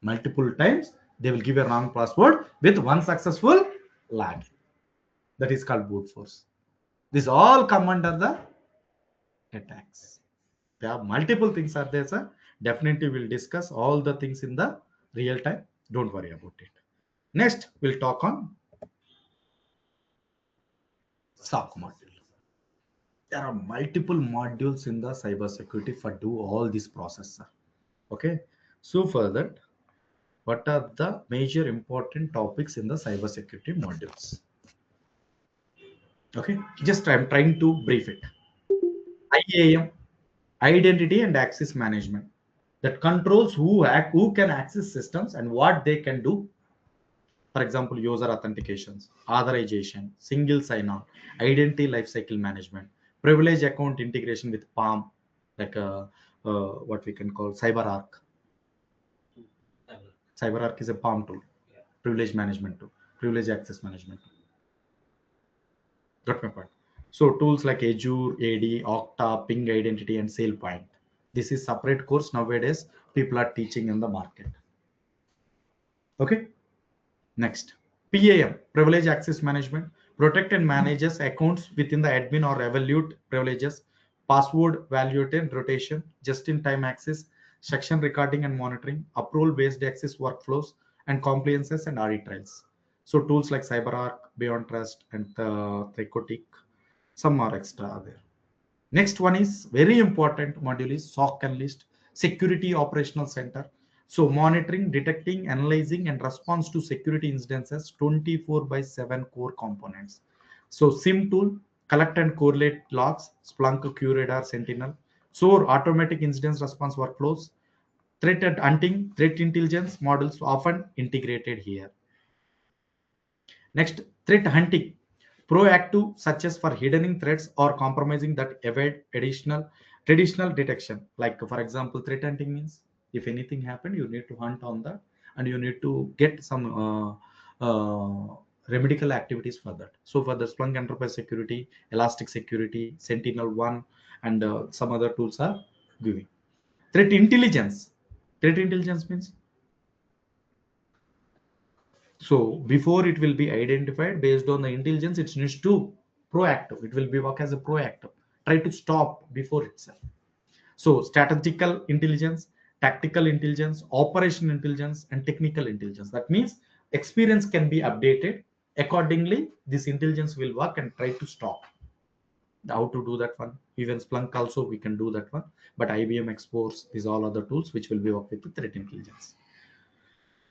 Multiple times they will give a wrong password with one successful login. That is called brute force. This all come under the attacks. There are multiple things are there, sir. Definitely we'll discuss all the things in the real time. Don't worry about it. Next, we'll talk on SOC module. There are multiple modules in the cybersecurity for do all this process, sir. Okay. So for that, what are the major important topics in the cybersecurity modules? Okay, just I'm trying to brief it. IAM, identity and access management, that controls who can access systems and what they can do. For example, user authentications, authorization, single sign-on, identity lifecycle management, privilege account integration with PAM, like what we can call CyberArk. CyberArk is a PAM tool, privilege management tool, privilege access management tool. Got my point. So tools like Azure, AD, Okta, Ping Identity, and SailPoint. This is separate course nowadays. People are teaching in the market. Okay. Next, PAM, Privilege Access Management, protect and manages accounts within the admin or evaluate privileges, password value and rotation, just-in-time access, section recording and monitoring, approval-based access workflows, and compliances and audit trails. So tools like CyberArk, Beyond Trust, and Tricotic, some are extra there. Next one is very important module is SOC Analyst, Security Operational Center. So monitoring, detecting, analyzing, and response to security incidences 24/7 core components. So SIM tool, collect and correlate logs, Splunk, QRadar, Sentinel. SOAR, automatic incident response workflows. Threat and hunting, threat intelligence models often integrated here. Next, threat hunting, proactive searches for hidden threats or compromising that evade traditional detection. Like for example, threat hunting means if anything happened, you need to hunt on that and you need to get some remedial activities for that. So for the Splunk Enterprise Security, Elastic Security, Sentinel One, and some other tools are giving. Threat intelligence. Threat intelligence means so before it will be identified based on the intelligence, it needs to proactive. It will be work as a proactive. Try to stop before itself. So strategical intelligence, tactical intelligence, operational intelligence, and technical intelligence. That means experience can be updated accordingly. This intelligence will work and try to stop. How to do that one? Even Splunk also we can do that one. But IBM exports these all other tools which will be work with the threat intelligence.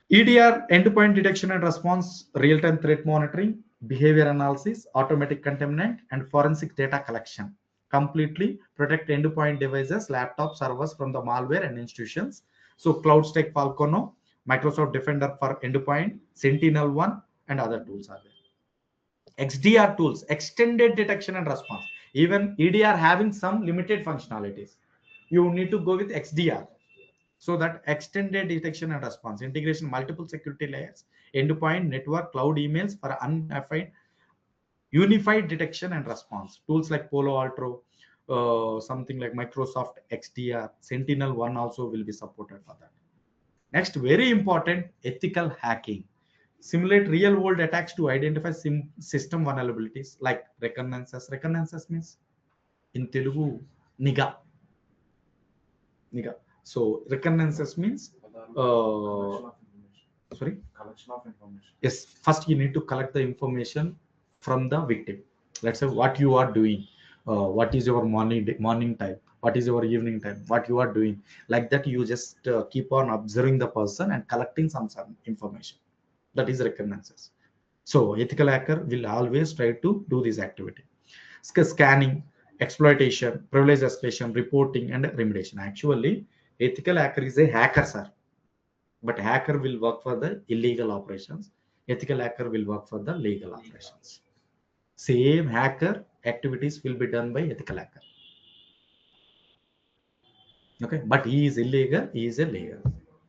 EDR, endpoint detection and response, real-time threat monitoring, behavior analysis, automatic containment, and forensic data collection. Completely protect endpoint devices, laptop servers from the malware and institutions. So CloudStack Falcono, Microsoft Defender for endpoint, Sentinel One, and other tools are there. XDR tools, extended detection and response. Even EDR having some limited functionalities. You need to go with XDR. So that extended detection and response, integration, multiple security layers, endpoint, network, cloud emails for unified detection and response. Tools like Palo Alto, something like Microsoft XDR, Sentinel One also will be supported for that. Next, very important, ethical hacking. Simulate real world attacks to identify system vulnerabilities like reconnaissance. Reconnaissance means in Telugu, niga. So reconnaissance means sorry, collection of information. Yes, first you need to collect the information from the victim. Let's say what you are doing, what is your morning time, what is your evening time, what you are doing. Like that, you just keep on observing the person and collecting some information. That is reconnaissance. So ethical hacker will always try to do this activity. scanning, exploitation, privilege escalation, reporting, and remediation. Actually, ethical hacker is a hacker, sir. But hacker will work for the illegal operations. Ethical hacker will work for the legal operations. Same hacker activities will be done by ethical hacker. Okay, but he is illegal, he is a legal,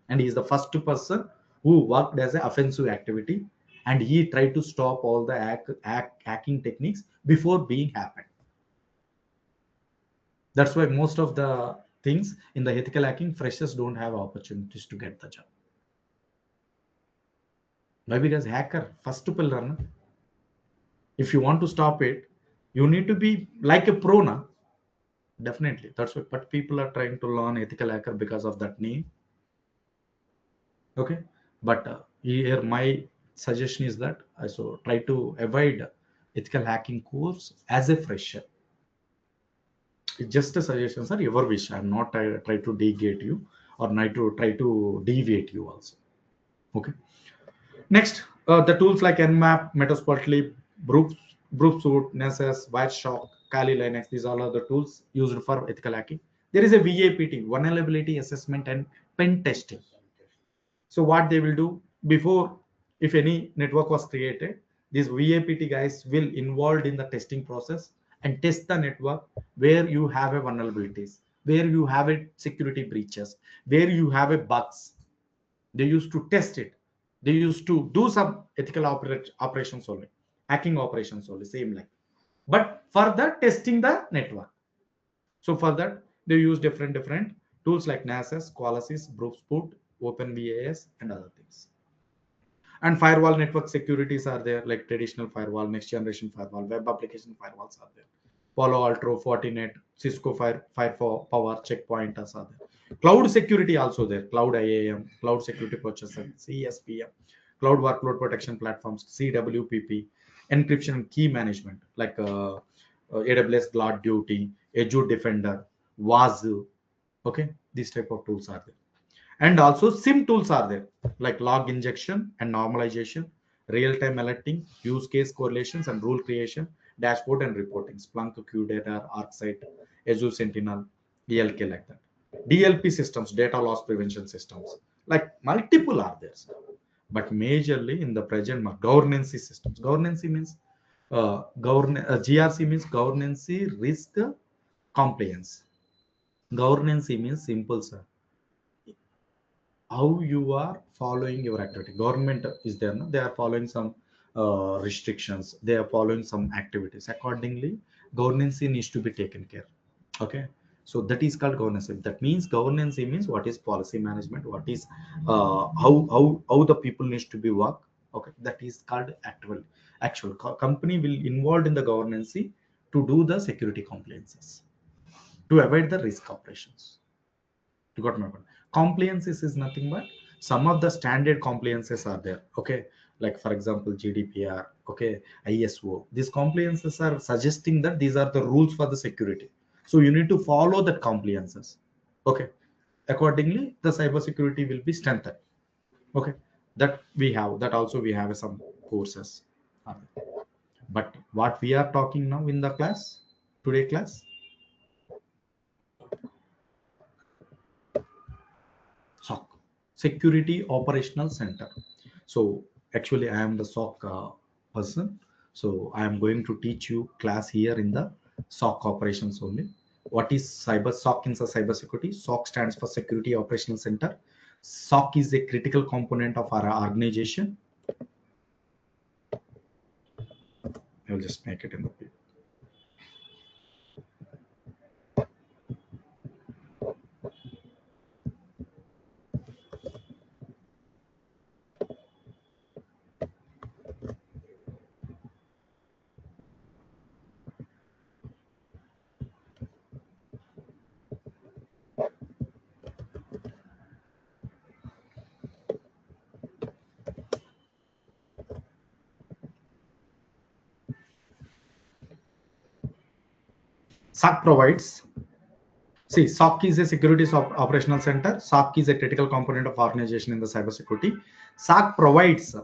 and he is the first person who worked as an offensive activity, and he tried to stop all the hacking techniques before being happened. That's why most of the things in the ethical hacking, freshers don't have opportunities to get the job. Why? Because hacker first pillar, na? If you want to stop it, you need to be like a pro now. Definitely, that's what. But people are trying to learn ethical hacker because of that name. Okay, but here my suggestion is that I so try to avoid ethical hacking course as a fresher. It's just a suggestion, sir. Your wish. I'm not try to negate you or try to deviate you also. Okay. Next, the tools like Nmap, Metasploit, Brooksuit, Nessus, Wireshark, Kali Linux. These all are the tools used for ethical hacking. There is a VAPT, vulnerability assessment and pen testing. So what they will do before, if any network was created, these VAPT guys will involved in the testing process and test the network where you have a vulnerabilities, where you have a security breaches, where you have a bugs. They used to test it. They used to do some ethical operations only, hacking operations only, same like. But for that, testing the network. So for that, they use different tools like NASS, Qualys, Brooksuit, OpenVAS, and other things. And firewall network securities are there, like traditional firewall, next generation firewall, web application firewalls are there. Palo Alto, Fortinet, Cisco Power, Checkpointers are there. Cloud security also there, Cloud IAM, Cloud Security Processor, CSPM, Cloud Workload Protection Platforms, CWPP, encryption and key management, like AWS Guard Duty, Azure Defender, Wazoo. Okay, these type of tools are there. And also SIM tools are there, like log injection and normalization, real-time alerting, use case correlations and rule creation, dashboard and reporting, Splunk, QData, ArcSight, Azure Sentinel, ELK, like that. DLP systems, data loss prevention systems, like multiple are there. But majorly in the present, governance systems. Governance means GRC means governance risk compliance. Governance means simple, sir. How you are following your activity. Government is there, no? They are following some restrictions. They are following some activities. Accordingly, governance needs to be taken care. Okay. So that is called governance. That means governance means what is policy management, what is how the people needs to be work. Okay, that is called actual company will involved in the governance to do the security compliances, to avoid the risk operations. You got my point. Compliances is nothing but some of the standard compliances are there. Okay, like for example GDPR, okay, ISO. These compliances are suggesting that these are the rules for the security. So you need to follow that compliances. Okay, accordingly the cybersecurity will be strengthened. Okay, that we have, that also we have some courses. But what we are talking now in the class, today class, SOC, Security Operational Center. So actually I am the SOC person. So I am going to teach you class here in the SOC operations only. What is SOC in the cybersecurity? SOC stands for Security Operational Center. SOC is a critical component of our organization. I will just make it in the page. SOC provides, see, SOC is a security operational center. SOC is a critical component of organization in the cybersecurity. SOC provides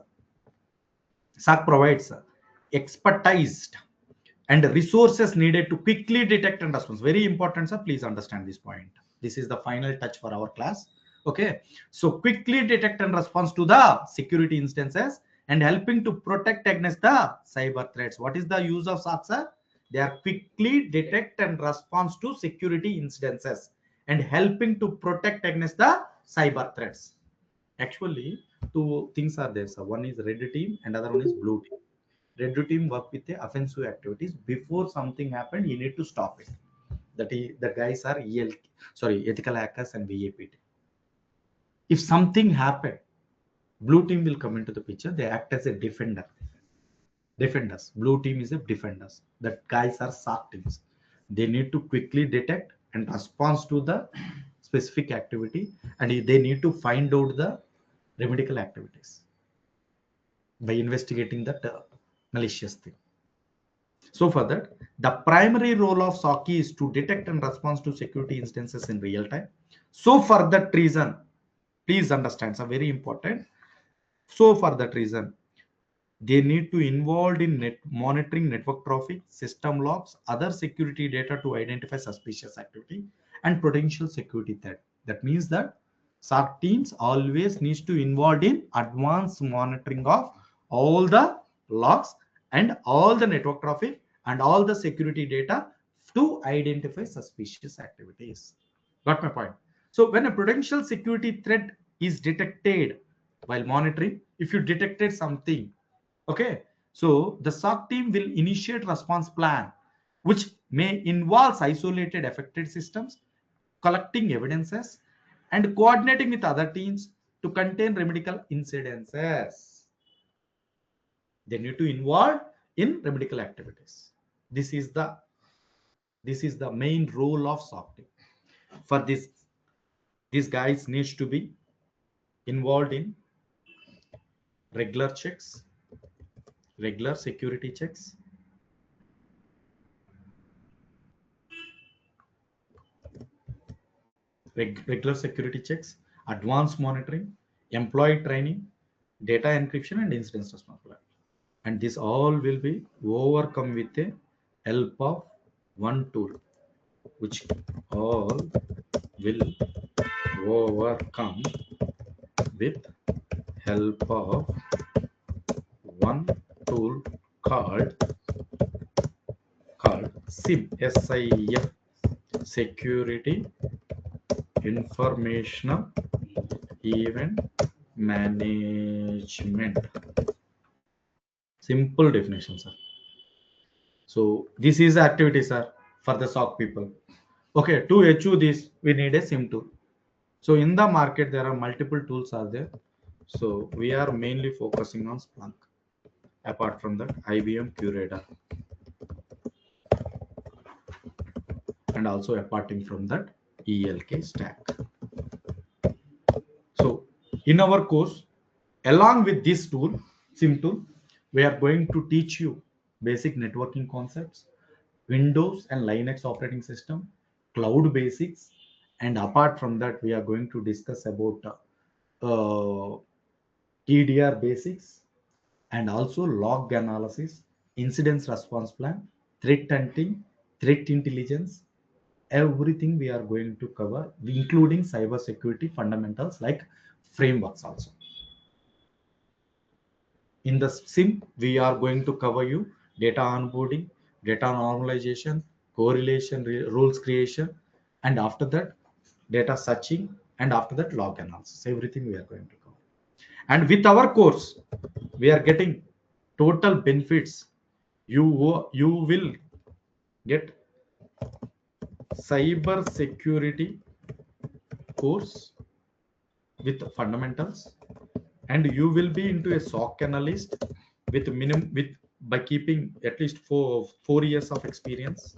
expertise and resources needed to quickly detect and respond. Very important, sir. Please understand this point. This is the final touch for our class. Okay. So quickly detect and response to the security instances and helping to protect against the cyber threats. What is the use of SOC, sir? They are quickly detect and response to security incidences and helping to protect against the cyber threats. Actually, two things are there, sir. One is red team and other one is blue team. Red team work with the offensive activities. Before something happened, you need to stop it. That is, the guys are ethical hackers and VAPT. If something happened, blue team will come into the picture. They act as a defender. Defenders. Blue team is a defenders. That guys are SOC teams. They need to quickly detect and respond to the specific activity, and they need to find out the remedial activities by investigating that malicious thing. So for that, the primary role of SOC is to detect and respond to security instances in real time. So for that reason, please understand, so very important. So for that reason, they need to involved in monitoring network traffic, system logs, other security data to identify suspicious activity and potential security threat. That means that SOC teams always needs to involved in advanced monitoring of all the logs and all the network traffic and all the security data to identify suspicious activities. Got my point? So when a potential security threat is detected while monitoring, if you detected something, okay, so the SOC team will initiate response plan, which may involve isolated affected systems, collecting evidences, and coordinating with other teams to contain remedial incidences. They need to involve in remedial activities. This is the main role of SOC team. For this, these guys needs to be involved in regular checks, regular security checks, regular security checks, advanced monitoring, employee training, data encryption, and incident response plan. And this all will be overcome with the help of one tool, which all will overcome with help of one tool called SIM, SIF, Security Informational Event Management. Simple definition, sir. So this is the activity, sir, for the SOC people. Okay, to achieve this, we need a SIM tool. So in the market, there are multiple tools are there. So we are mainly focusing on Splunk. Apart from that, IBM QRadar. And also aparting from that, ELK stack. So in our course, along with this tool, SIM tool, we are going to teach you basic networking concepts, Windows and Linux operating system, cloud basics, and apart from that, we are going to discuss about EDR basics and also log analysis, incidents response plan, threat hunting, threat intelligence, everything we are going to cover, including cybersecurity fundamentals like frameworks also. In the SIM, we are going to cover you data onboarding, data normalization, correlation, rules creation, and after that, data searching, and after that, log analysis. Everything we are going to cover. And with our course, we are getting total benefits. You will get cyber security course with fundamentals, and you will be into a SOC analyst with by keeping at least four years of experience.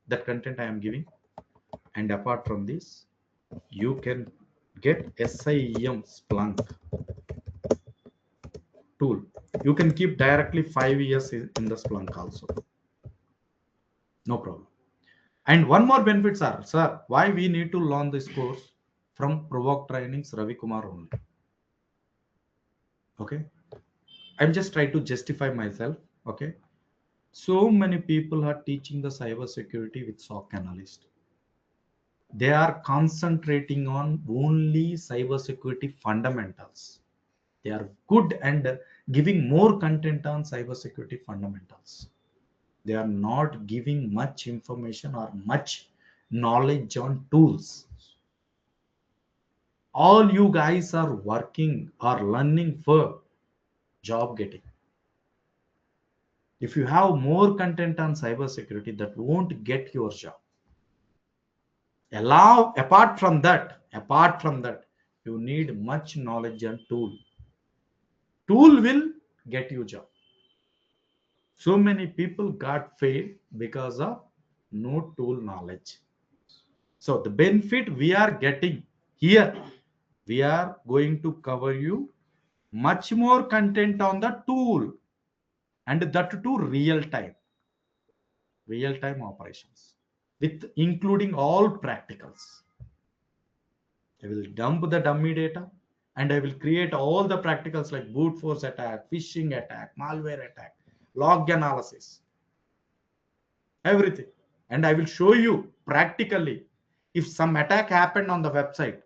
That content I am giving, and apart from this, you can get SIEM Splunk tool. You can keep directly 5 years in the Splunk also. No problem. And one more benefits are, sir, why we need to learn this course from Provoke Trainings Ravi Kumar only. Okay. I'm just trying to justify myself. Okay. So many people are teaching the cybersecurity with SOC analyst. They are concentrating on only cybersecurity fundamentals. They are good and giving more content on cybersecurity fundamentals. They are not giving much information or much knowledge on tools. All you guys are working or learning for job getting. If you have more content on cybersecurity, that won't get your job. Apart from that, you need much knowledge and tool. Tool will get you job. So many people got failed because of no tool knowledge. So the benefit we are getting here, we are going to cover you much more content on the tool, and that to real time operations with including all practicals. I will dump the dummy data and I will create all the practicals like brute force attack, phishing attack, malware attack, log analysis, everything. And I will show you practically if some attack happened on the website,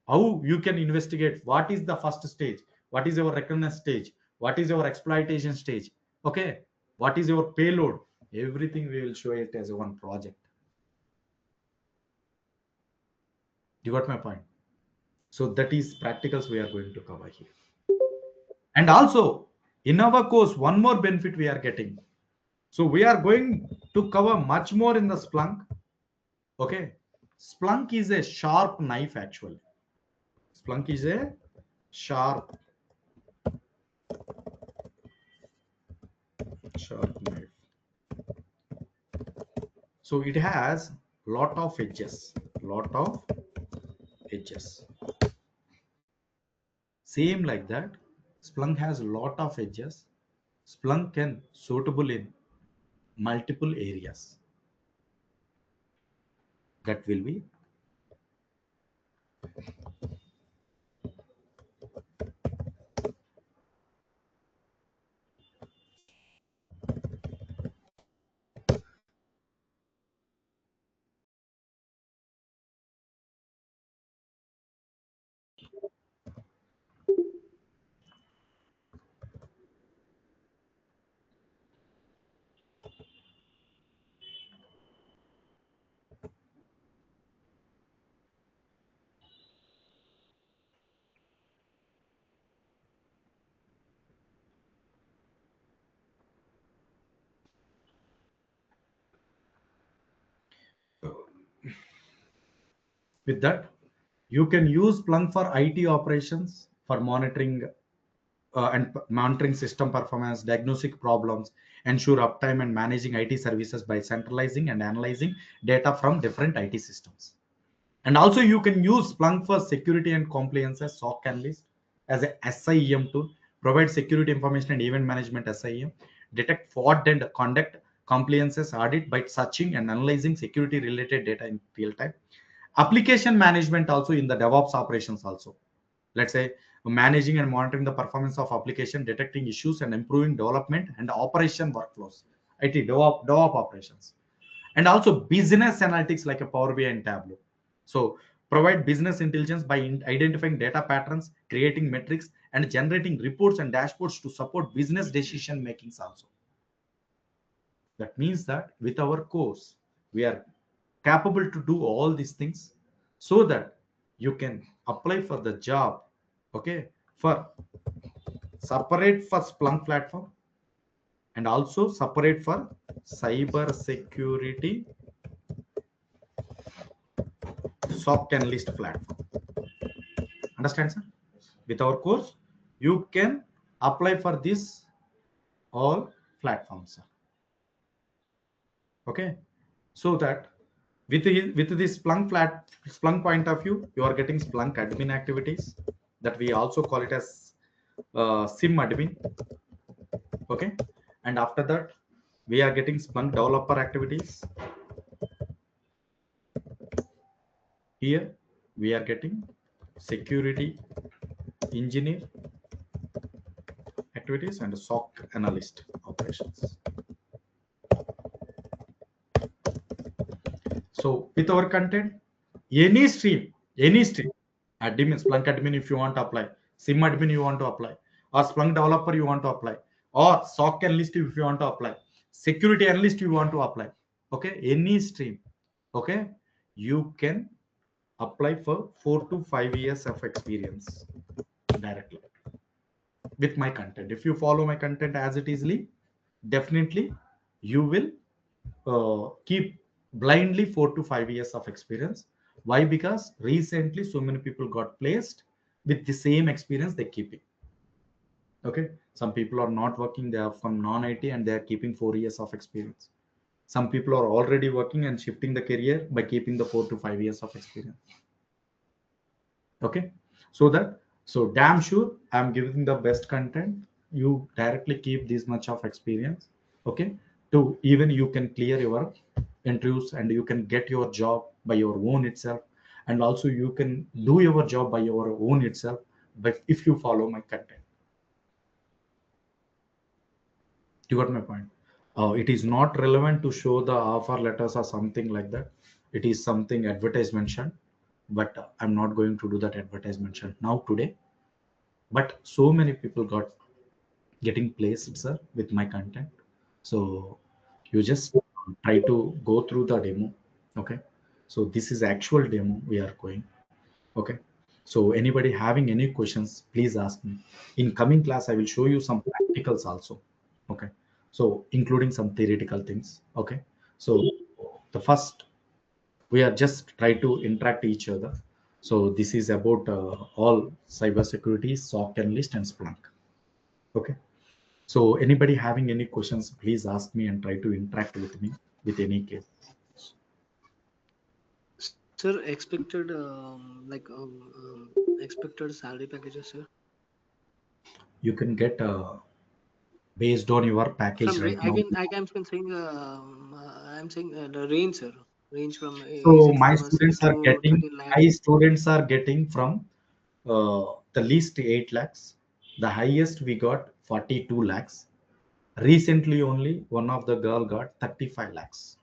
how you can investigate. What is the first stage? What is your recurrence stage? What is your exploitation stage? Okay. What is your payload? Everything we will show it as one project. You got my point? So that is practicals we are going to cover here. And also in our course, one more benefit we are getting. So we are going to cover much more in the Splunk. Okay. Splunk is a sharp knife actually. Splunk is a sharp knife. So it has lot of edges. Same like that, Splunk has a lot of edges. Splunk can suitable in multiple areas. That will be with that. You can use Splunk for IT operations for monitoring monitoring system performance, diagnostic problems, ensure uptime, and managing IT services by centralizing and analyzing data from different IT systems. And also you can use Splunk for security and compliance as SOC analyst, as a SIEM tool, provide security information and event management SIEM, detect fraud and conduct compliances audit by searching and analyzing security related data in real time. Application management also in the DevOps operations also. Let's say managing and monitoring the performance of application, detecting issues and improving development and operation workflows, IT DevOps operations. And also business analytics like a Power BI and Tableau. So provide business intelligence by identifying data patterns, creating metrics, and generating reports and dashboards to support business decision makings also. That means that with our course, we are capable to do all these things so that you can apply for the job. Okay, for separate for Splunk platform and also separate for cyber security SOC analyst platform. Understand, sir? With our course, you can apply for this all platforms, sir. Okay, so that with this Splunk point of view, you are getting Splunk admin activities that we also call it as SIM admin. Okay, and after that, we are getting Splunk developer activities. Here we are getting security engineer activities and SOC analyst operations. So with our content, any stream, admin, Splunk admin if you want to apply, SIM admin you want to apply, or Splunk developer you want to apply, or SOC analyst if you want to apply, security analyst you want to apply. Okay, any stream. Okay, you can apply for 4 to 5 years of experience directly with my content. If you follow my content as it is, definitely you will keep blindly 4 to 5 years of experience. Why? Because recently so many people got placed with the same experience they keep it. Okay, some people are not working, they are from non-IT and they are keeping 4 years of experience. Some people are already working and shifting the career by keeping the 4 to 5 years of experience. Okay, so damn sure I'm giving the best content. You directly keep this much of experience. Okay, to even you can clear your interviews and you can get your job by your own itself, and also you can do your job by your own itself, but if you follow my content. You got my point. It is not relevant to show the offer letters or something like that. It is something advertisement, but I'm not going to do that advertisement now today. But so many people got getting placed, sir, with my content. So you just try to go through the demo. Okay, so this is actual demo we are going. Okay, so anybody having any questions, please ask me. In coming class I will show you some practicals also. Okay, so including some theoretical things. Okay, so the first we are just try to interact each other. So this is about all cybersecurity, SOC analyst and Splunk. Okay, so anybody having any questions, please ask me and try to interact with me with any case. Sir, expected expected salary packages, sir. You can get based on your package right now. I'm saying I'm saying the range, sir. Range from is So it my from students 6 are to getting 13 lakhs? from the least 8 lakhs. The highest we got 42 lakhs. Recently only one of the girl got 35 lakhs.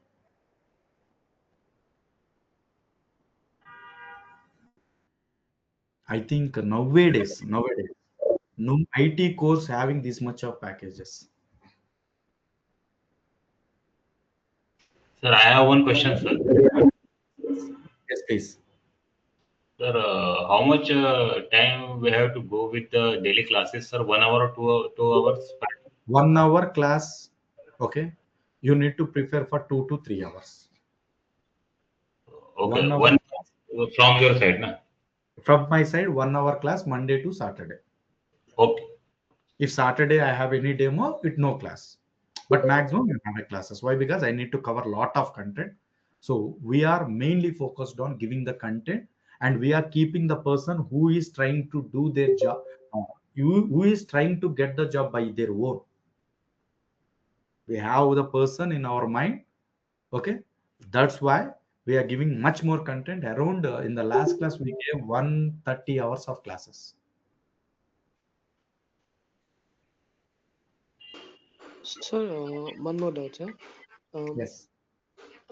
I think nowadays, no IT course having this much of packages. Sir, I have one question, sir. Yes, please. Sir, how much time we have to go with the daily classes, sir? 1 hour or 2 hours? 1 hour class, okay. You need to prepare for 2 to 3 hours. Okay, 1 hour one class. from your side, na? From my side, 1 hour class Monday to Saturday. Okay. If Saturday I have any demo, it no class. But maximum you have a classes. Why? Because I need to cover a lot of content. So we are mainly focused on giving the content, and we are keeping the person who is trying to do their job, who is trying to get the job by their own. We have the person in our mind. Okay, that's why we are giving much more content. Around in the last class we gave 130 hours of classes. Sir, one more doubt, sir. Um, Yes.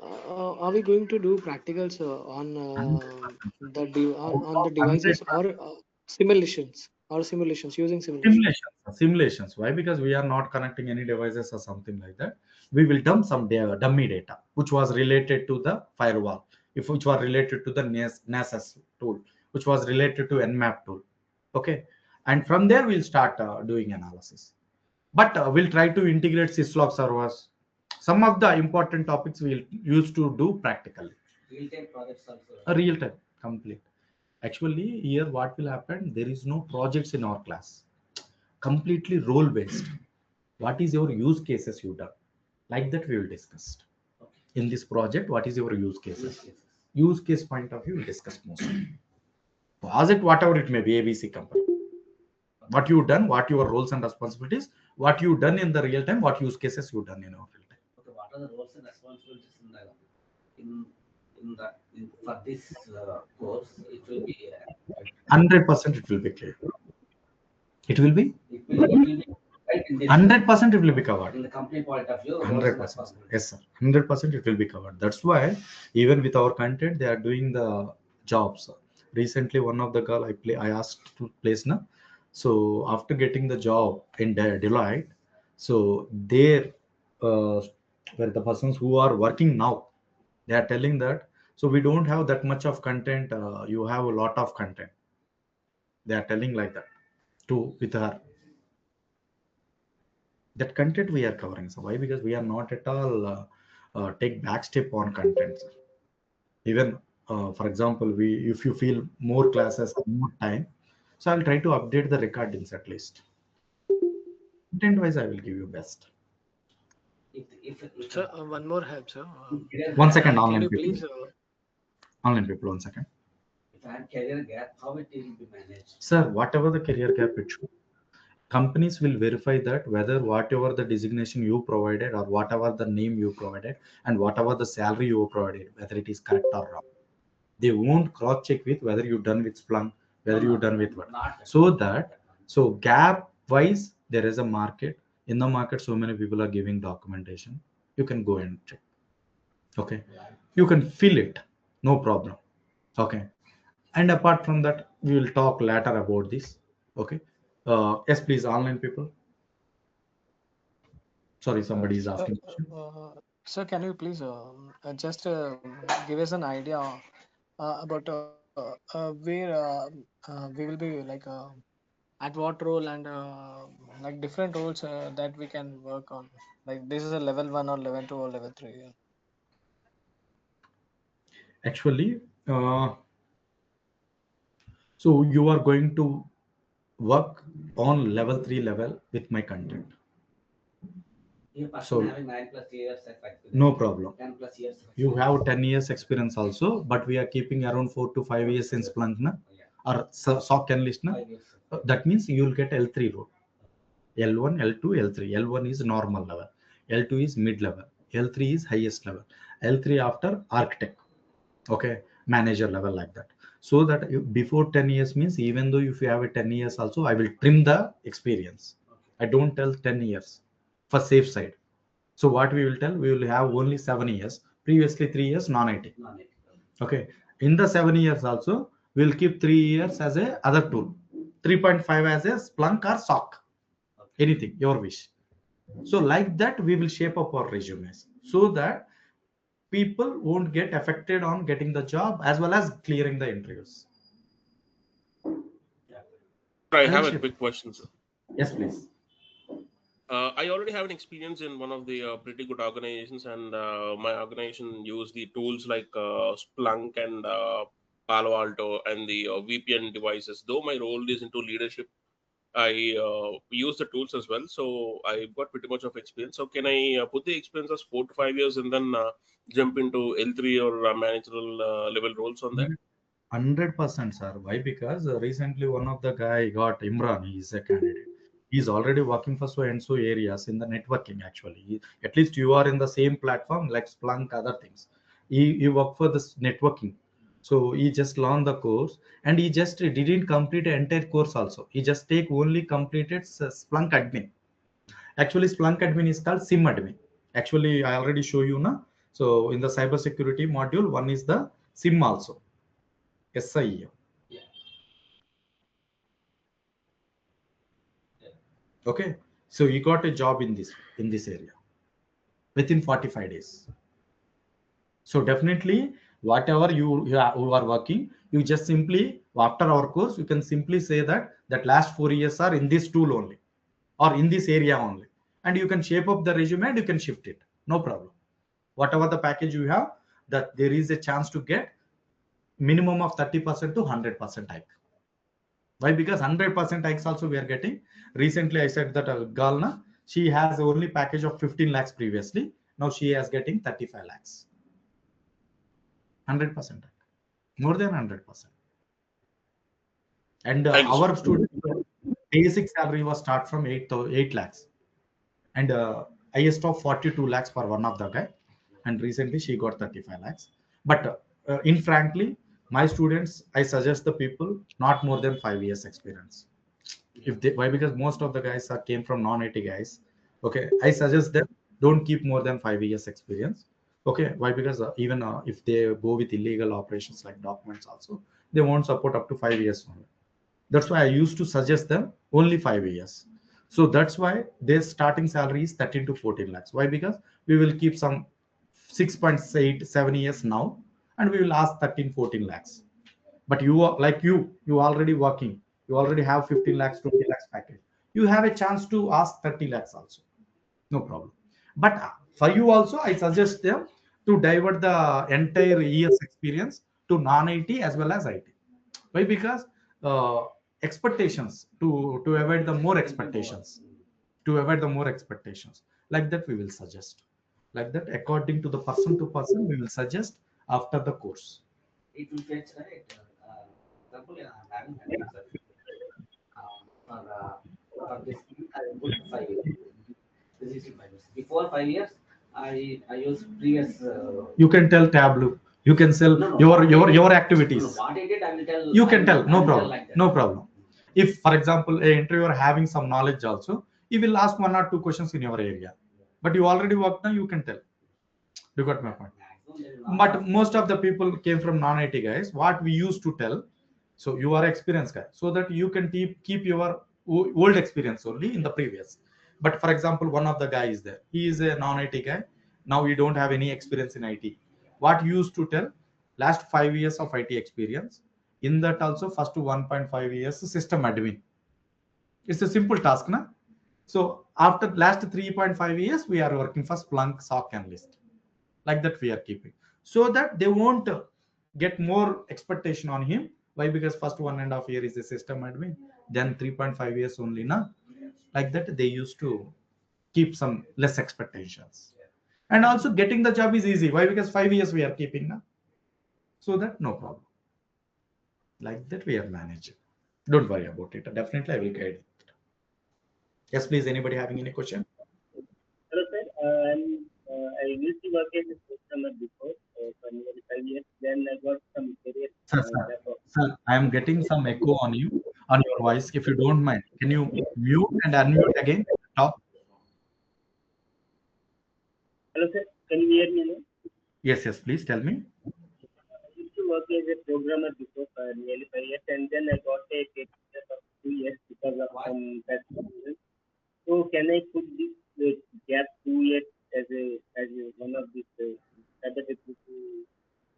are we going to do practicals on 100%. on the devices or simulations using simulation? Simulations. Why? Because we are not connecting any devices or something like that. We will dump some dummy data, which was related to the firewall, if which was related to the NASS tool, which was related to Nmap tool. Okay, and from there we'll start doing analysis. But we'll try to integrate syslog servers. Some of the important topics we'll use to do practically. Real-time projects also. A real time, complete. Actually, here what will happen? There is no projects in our class. Completely role based. What is your use cases you done? Like that we will discuss. In this project, what is your use cases? Use case point of view, we'll discuss mostly. Project, whatever it may be, ABC company. What you done, what your roles and responsibilities, what you done in the real time, what use cases you done in our real time. Okay, what are the roles and responsibilities for this course? It will be 100% it will be clear. It will be it will be quite 100% it will be covered. In the company point of view, 100%. Yes, sir. 100% it will be covered. That's why even with our content, they are doing the jobs. Recently, one of the girl I asked to place now. So after getting the job in Deloitte, so there, where the persons who are working now, they are telling that. So we don't have that much of content. You have a lot of content. They are telling like that to with her. That content we are covering. So why? Because we are not at all take back step on content. Even for example, we if you feel more classes, more time, so I'll try to update the recordings at least. Content wise, I will give you best. If Sir, one more help, sir. 1 second, Can online you people. please? Online people, 1 second. if I have career gap, how it will be managed? Sir, whatever the career gap it should, companies will verify that whether whatever the designation you provided or whatever the name you provided and whatever the salary you provided, whether it is correct or wrong. They won't cross check with whether you've done with Splunk, whether you've done with what. So that, so gap wise, there is a market. In the market, so many people are giving documentation. You can go and check. Okay. You can fill it. No problem. Okay. And apart from that, we will talk later about this. Okay. Yes, please, online people. Sorry, somebody is asking. Sir, can you please just give us an idea about where we will be like at what role and like different roles that we can work on. Like this is a level 1 or level 2 or level 3. Yeah. Actually, so you are going to work on level 3 level with my content. So having 9+ years experience. No problem. 10+ years. You have 10 years experience also, but we are keeping around 4 to 5 years in Splunk na? Or SOC analyst na? That means you will get L3 role. L1, L2, L3. L1 is normal level. L2 is mid level. L3 is highest level. L3 after architect. Okay, manager level like that. So that you, before 10 years means even though if you have a 10 years also, I will trim the experience. I don't tell 10 years for safe side. So what we will tell, we will have only 7 years. Previously 3 years non-IT. Okay. In the 7 years also, we'll keep 3 years as a other tool. 3.5 as a Splunk or SOC. Anything, your wish. So like that, we will shape up our resumes so that people won't get affected on getting the job as well as clearing the interviews. I have a quick question, sir. Yes, please. I already have an experience in one of the pretty good organizations, and my organization used the tools like Splunk and Palo Alto and the VPN devices. Though my role is into leadership, I use the tools as well. So I've got pretty much of experience. So can I put the experience as 4 to 5 years and then jump into L3 or managerial level roles on that? 100%, sir. Why? Because recently one of the guy got Imran. He's a candidate. He's already working for so and so areas in the networking. Actually, at least you are in the same platform like Splunk, other things. He work for this networking. So he just learned the course and he just didn't complete the entire course. Also, he just take only completed Splunk admin. Actually, Splunk admin is called SIM admin. Actually, I already show you now. So in the cybersecurity module, one is the SIM also. SIEM. Okay, so you got a job in this area within 45 days. So definitely, whatever you are working, you just simply after our course, you can simply say that last 4 years are in this tool only or in this area only, and you can shape up the resume and you can shift it. No problem. Whatever the package you have, that there is a chance to get minimum of 30% to 100% hike. Why? Because 100% hikes also we are getting. Recently, I said that a girl, na, she has only package of 15 lakhs previously. Now she is getting 35 lakhs. 100% hike. More than 100%. And our student basic salary was start from 8 lakhs. And highest of 42 lakhs for one of the guy. And recently she got 35 lakhs. But in frankly, my students, I suggest the people not more than 5 years experience. If they, why? Because most of the guys are came from non-IT guys. Okay, I suggest them don't keep more than 5 years experience. Okay, why? Because even if they go with illegal operations like documents also, they won't support up to 5 years only. That's why I used to suggest them only 5 years. So that's why their starting salary is 13 to 14 lakhs. Why? Because we will keep some 6.8 7 years now, and we will ask 13 14 lakhs. But you are like you already working, you already have 15 lakhs 20 lakhs package, you have a chance to ask 30 lakhs also, no problem. But for you also I suggest them to divert the entire year's experience to non-IT as well as IT. Why? Because uh, expectations, to avoid the more expectations, to avoid the more expectations, like that we will suggest, like that according to the person to person we will suggest after the course. It will fetch, right? Example, I'm having 100 certificate. For this, I will put 5 years. This is 5 years. Before 5 years, I use previous. You can tell Tableau, you can sell your activities. No, what I did, I will tell. You can tell, no I will tell problem, like that. no problem. If for example a interviewer having some knowledge also, he will ask 1 or 2 questions in your area, but you already worked now, you can tell. You got my point. But most of the people came from non-IT guys, what we used to tell, so you are experienced guy, so that you can keep your old experience only in the previous. But for example, one of the guy is there, he is a non-IT guy, now he don't have any experience in IT. What you used to tell, last 5 years of IT experience, in that also first 1.5 years system admin. It's a simple task, na? So after last 3.5 years we are working for Splunk SOC analyst, like that we are keeping, so that they won't get more expectation on him. Why? Because first 1.5 year is a system admin, then 3.5 years only, na? Like that they used to keep some less expectations. And also getting the job is easy. Why? Because 5 years we are keeping, na? So that no problem, like that we are managing. Don't worry about it, definitely I will guide it. Yes, please, anybody having any question? Hello, sir. I used to work as a customer before for nearly 5 years. Then I got some career. Sir, I am getting some echo on you, on your voice. If you don't mind, can you mute and unmute again? Talk. Hello, sir. Can you hear me now? Yes, yes, please tell me. I used to work as a programmer before for nearly 5 years, and then I got a career of 2 years because of some personal reasons. So can I put this gap 2 years as one of these cybersecurity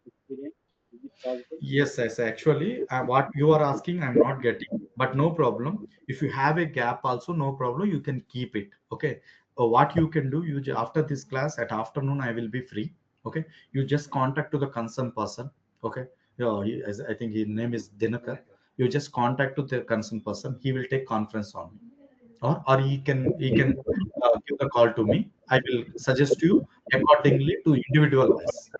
experience? Is it possible? Yes, yes. Actually, what you are asking, I'm not getting, but no problem. If you have a gap, also no problem. You can keep it. Okay. What you can do, after this class at afternoon, I will be free. Okay. You just contact to the concerned person. Okay. Yeah, I think his name is Dinakar. You just contact to the concerned person. He will take conference on me, or he can give the call to me. I will suggest you accordingly to individual wise.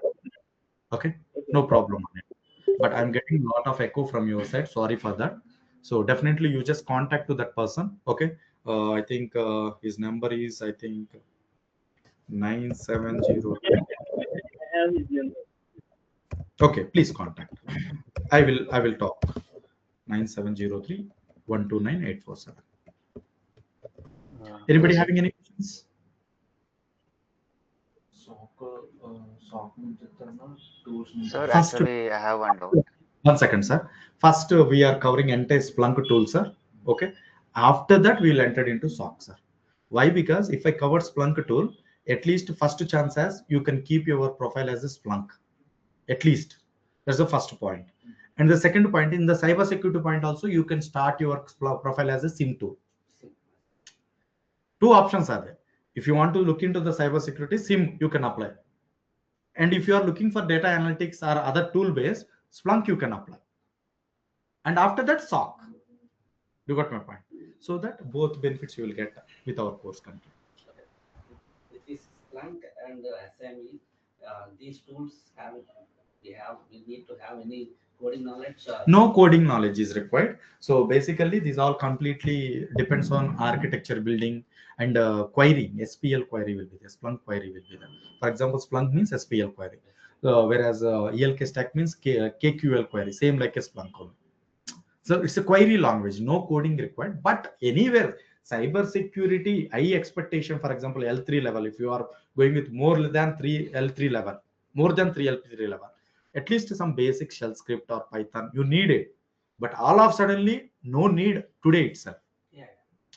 Okay. No problem on it, but I'm getting a lot of echo from your side. Sorry for that. So definitely you just contact to that person. Okay. I think his number is, I think, 970. I have his number. Okay, please contact. I will talk. 9703 129 847. Anybody having any questions? Sir, First, actually, I have one doubt. 1 second, sir. First, we are covering entire Splunk tool, sir. Okay. After that, we will enter into SOC, sir. Why? Because if I cover Splunk tool, at least first chance as you can keep your profile as a Splunk. At least that's the first point. And the second point, in the cybersecurity point, also you can start your profile as a SIM tool. Two options are there. If you want to look into the cybersecurity, SIM you can apply. And if you are looking for data analytics or other tool based, Splunk you can apply. And after that, SOC. You got my point. So that both benefits you will get with our course content. With this Splunk and SME, these tools we need to have any coding knowledge. No coding knowledge is required. So basically, these all completely depends on architecture building and query. SPL query will be there. Splunk query will be there. For example, Splunk means SPL query, whereas ELK stack means KQL query. Same like a Splunk only. So it's a query language, no coding required. But anywhere, cybersecurity, high expectation, for example, L3 level, if you are going with more than 3 L3 level, more than 3 L3 level, at least some basic shell script or Python, you need it. But all of suddenly, no need today itself. Yeah.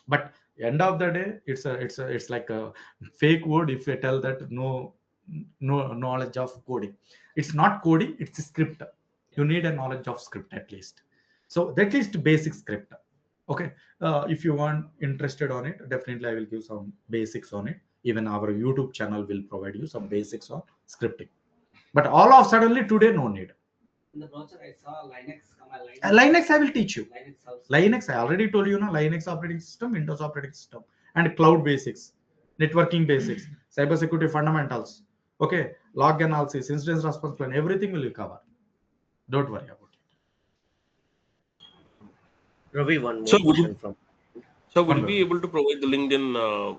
But end of the day, it's like a fake word if you tell that no knowledge of coding. It's not coding, it's a script. You need a knowledge of script at least. So at least basic script. Okay. If you want interested on it, definitely I will give some basics on it. Even our YouTube channel will provide you some basics on scripting. But all of suddenly today, no need. In the browser, I saw Linux. Linux I will teach you. Linux also. Linux, I already told you, Linux operating system, Windows operating system, and cloud basics, networking basics, cybersecurity fundamentals. Okay, log analysis, incident response plan, everything will cover. Don't worry about it. Ravi, one more So question from. would you be able to provide the LinkedIn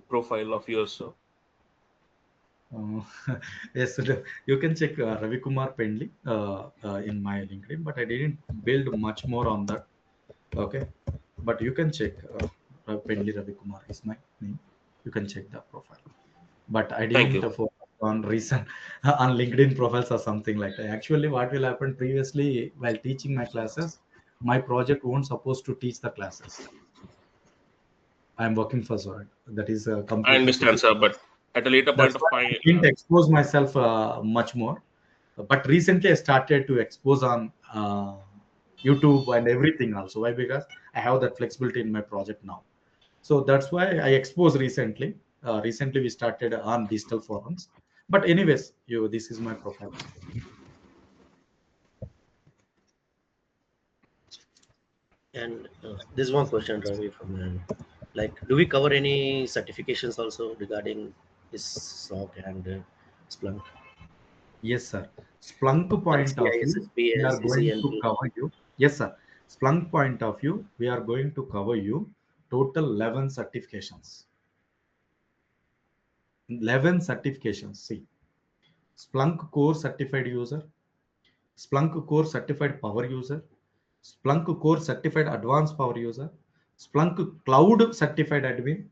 profile of yours, sir? Yes, you can check Ravi Kumar Pendley in my LinkedIn, but I didn't build much more on that. Okay, but you can check Pendley Ravi Kumar is my name. You can check the profile. But I Thank didn't you. focus on recent on LinkedIn profiles or something like that. Actually, what will happen previously while teaching my classes, my project won't supposed to teach the classes. I am working for Zorat. That is I completely. understand, sir, but at a later That's point of why I time, didn't expose myself much more. But recently, I started to expose on YouTube and everything also. Why? Because I have that flexibility in my project now. So that's why I exposed recently. Recently, we started on digital forums. But anyways, this is my profile. And there's one question, Ravi, from like, do we cover any certifications also regarding this SOC and Splunk? Yes, sir. Splunk Like point of view, CISSP, we are going to SCCNP? cover you. Yes, sir. Splunk point of view, we are going to cover you total 11 certifications. 11 certifications. See, Splunk core certified user, Splunk core certified power user, Splunk core certified advanced power user, Splunk cloud certified admin,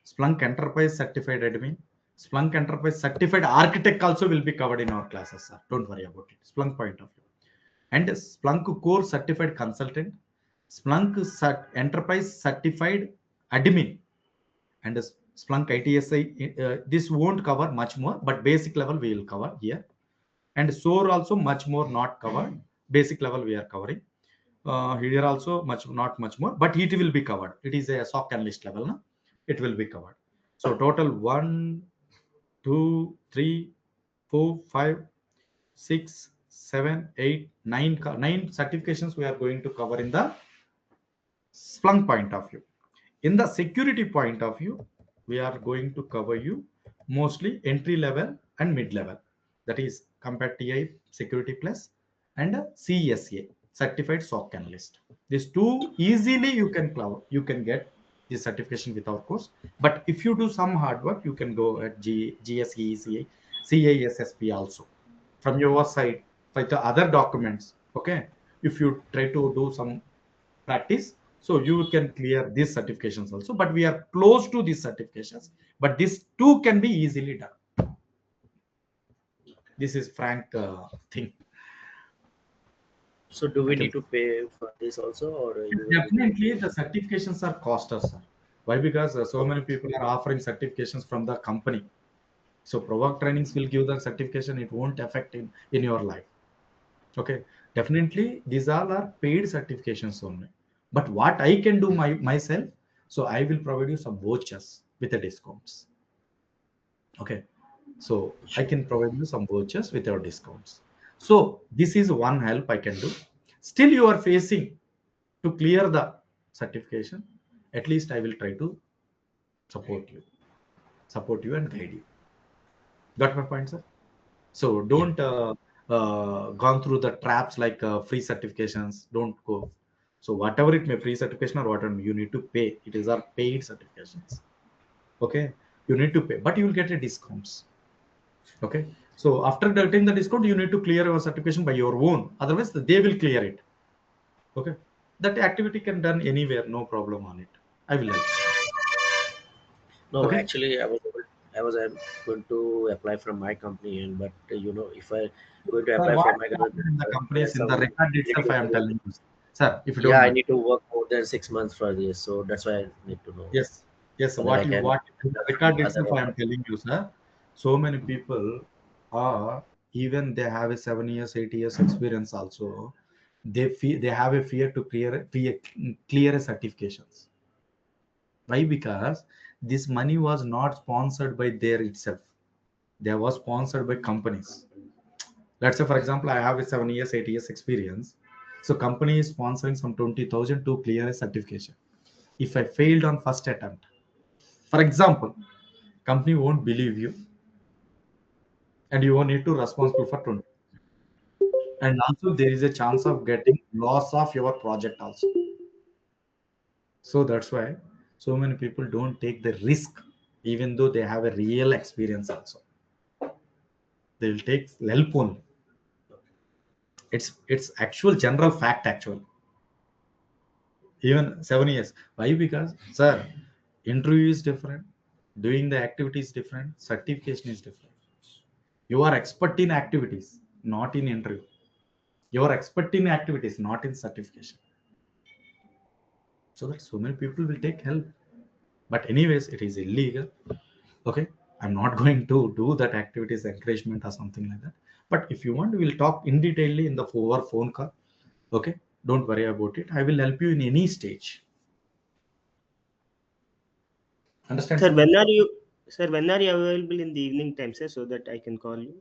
Splunk enterprise certified admin, Splunk enterprise certified architect also will be covered in our classes, sir. Don't worry about it. Splunk point of view. And Splunk core certified consultant, Splunk enterprise certified admin, and Splunk ITSI. This won't cover much more, but basic level we will cover here. And SOAR also much more not covered. Basic level we are covering. Here also not much more, but it will be covered. It is a SOC analyst level, no? It will be covered. So total 1, 2, 3, 4, 5, 6, 7, 8, 9 certifications we are going to cover in the Splunk point of view. In the security point of view, we are going to cover you mostly entry level and mid level. That is compared TI Security Plus and CSA Certified SOC Analyst. These two easily you can get this certification with our course. But if you do some hard work, you can go at GSE, CASSP also from your side for the other documents. Okay, if you try to do some practice, so you can clear these certifications also, but we are close to these certifications, but these two can be easily done. This is frank thing. So do we need to pay for this also, or you will Definitely the certifications are cost us, sir. Why? Because so many people are offering certifications from the company. So Provoke Trainings will give the certification, it won't affect in your life. Okay, definitely these all are paid certifications only. But what I can do myself, so I will provide you some vouchers with the discounts. Okay, so I can provide you some vouchers with your discounts. So this is one help I can do. Still you are facing to clear the certification. At least I will try to support you and guide you. Got my point, sir? So don't gone through the traps like free certifications. Don't go. So whatever it may, free certification or whatever, you need to pay. It is our paid certifications. Okay, you need to pay, but you will get a discounts. Okay, so after getting the discount, you need to clear your certification by your own. Otherwise, they will clear it. Okay, that activity can done anywhere, no problem on it. I will help. No, Okay, actually, I was going to apply from my company, and but if I going to sir, apply what for my will company, happen in the there's companies in the some record itself? I negative am penalty. telling you, sir. If you Yeah, don't I mind. need to work more than 6 months for this, so that's why I need to know Yes, yes. so that I can What in the apply from record other itself I am opportunities. telling you, sir. So many people are, even they have a 7 years, 8 years experience also. They have a fear to clear a certifications. Why? Because this money was not sponsored by their itself. They was sponsored by companies. Let's say, for example, I have a 7 years, 8 years experience. So company is sponsoring some 20,000 to clear a certification. If I failed on first attempt, for example, company won't believe you, and you won't need to responsible for 20. And also there is a chance of getting loss of your project also. So that's why so many people don't take the risk, even though they have a real experience also. They'll take help only. It's actual general fact actually. Even 7 years. Why? Because, sir, interview is different, doing the activity is different, certification is different. You are expert in activities, not in interview. You are expert in activities, not in certification. So that so many people will take help. But anyways, it is illegal. Okay. I'm not going to do that activities encouragement or something like that. But if you want, we'll talk in detail in the over phone call. Okay. Don't worry about it. I will help you in any stage. Understand, Sir, sir? when are you available in the evening time, sir, so that I can call you?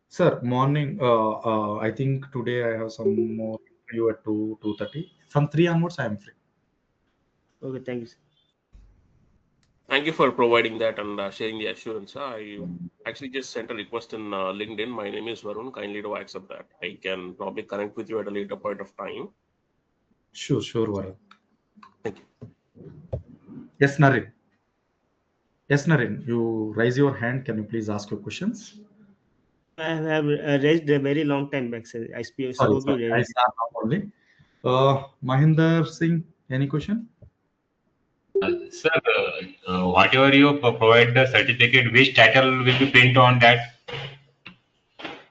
Sir, morning. I think today I have some more interview at 2:30. From 3 onwards, I am free. Okay, thank you, sir. Thank you for providing that and sharing the assurance. I actually just sent a request in LinkedIn. My name is Varun. Kindly do accept that. I can probably connect with you at a later point of time. Sure, sure, Varun. Thank you. Yes, Naren. Yes, Naren. You raise your hand. Can you please ask your questions? I have raised a very long time back, sir. Sorry, Spoke you sorry. I raised. start now only. Mahinder Singh, any question? Sir, whatever you provide the certificate, which title will be print on that?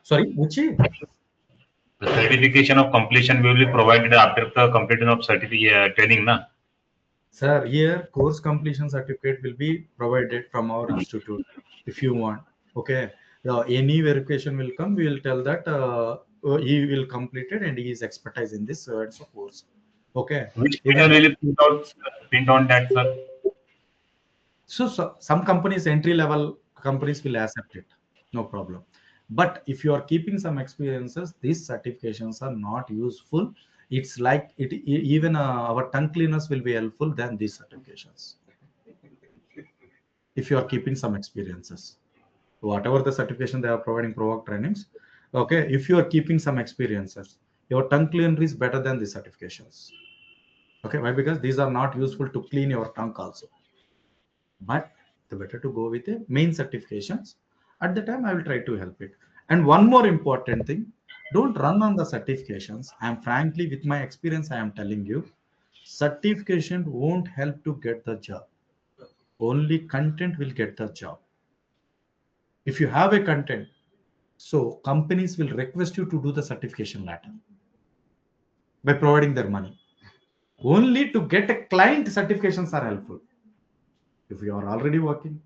Sorry, which? The certification of completion will be provided after the completion of certificate training, na? Sir, here course completion certificate will be provided from our institute if you want. Okay. Any verification will come, we will tell that he will complete it and he is expertise in this and so course. Okay. Which Even title will be print on that, sir? so some companies, entry level companies will accept it, no problem. But if you are keeping some experiences, these certifications are not useful. It's like even our tongue cleaners will be helpful than these certifications. If you are keeping some experiences, whatever the certification they are providing, Provoke Trainings. Okay, if you are keeping some experiences, your tongue cleaner is better than the certifications. Okay, why? Because these are not useful to clean your tongue also. But the better to go with the main certifications. At the time, I will try to help it. And one more important thing, don't run on the certifications. I am frankly, with my experience, I am telling you, certification won't help to get the job. Only content will get the job. If you have a content, so companies will request you to do the certification later by providing their money. Only to get a client, certifications are helpful. If you are already working,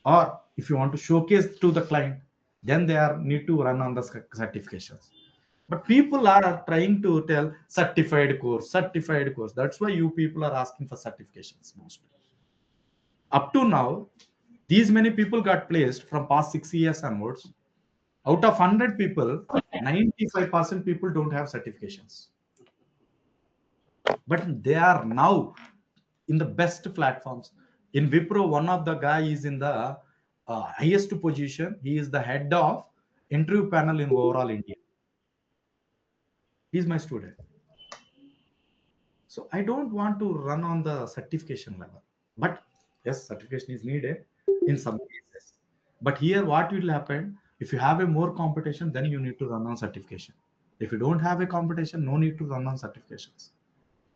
or if you want to showcase to the client, then they are need to run on the certifications. But people are trying to tell certified course, certified course. That's why you people are asking for certifications mostly. Up to now, these many people got placed from past 6 years onwards. Out of 100 people, 95% people don't have certifications. But they are now in the best platforms. In Wipro, one of the guy is in the highest position. He is the head of interview panel in overall India. He's my student. So I don't want to run on the certification level. But yes, certification is needed in some cases. But here, what will happen if you have a more competition? Then you need to run on certification. If you don't have a competition, no need to run on certifications.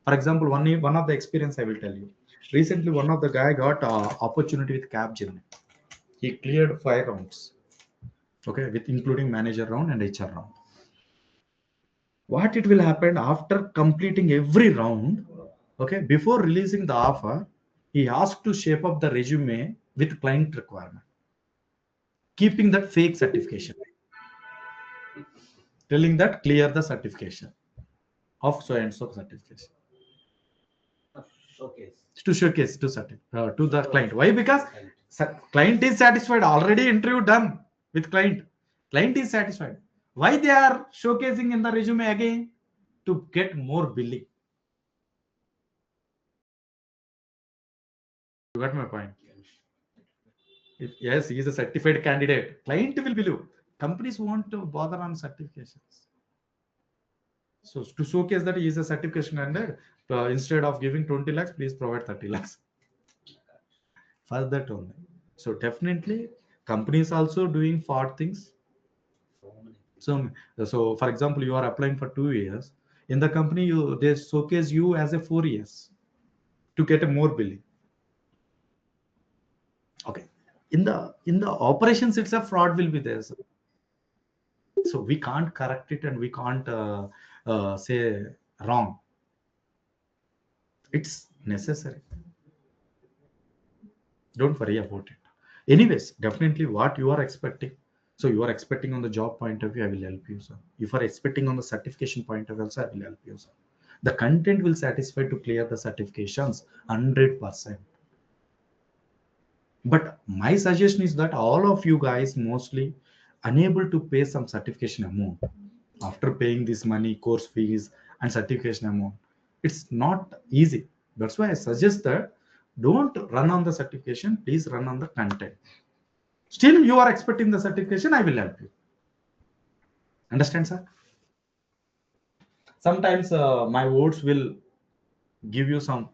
For example, one of the experience I will tell you. Recently, one of the guy got opportunity with Capgemini. He cleared 5 rounds, okay, with including manager round and HR round. What it will happen after completing every round, okay, before releasing the offer, he asked to shape up the resume with client requirement, keeping that fake certification, telling that clear the certification of so and so certification Showcase. to showcase to the client. Why? Because client is satisfied, already interview done with client is satisfied. Why they are showcasing in the resume again? To get more billing. You got my point? If yes, he is a certified candidate, client will believe. Companies want to bother on certifications. So to showcase that he is a certification candidate, instead of giving 20 lakhs, please provide 30 lakhs. For that only. So definitely companies also doing fraud things. So for example, you are applying for 2 years. In the company, they showcase you as a 4 years to get a more billing. Okay. In the operations itself, fraud will be there. So we can't correct it and we can't say wrong. It's necessary. Don't worry about it. Anyways, definitely what you are expecting. So you are expecting on the job point of view, I will help you, sir. If you are expecting on the certification point of view, also, I will help you, sir. The content will satisfy to clear the certifications 100%. But my suggestion is that all of you guys mostly unable to pay some certification amount after paying this money, course fees, and certification amount. It's not easy. That's why I suggest that don't run on the certification, please run on the content. Still, you are expecting the certification, I will help you. Understand, sir? Sometimes my words will give you some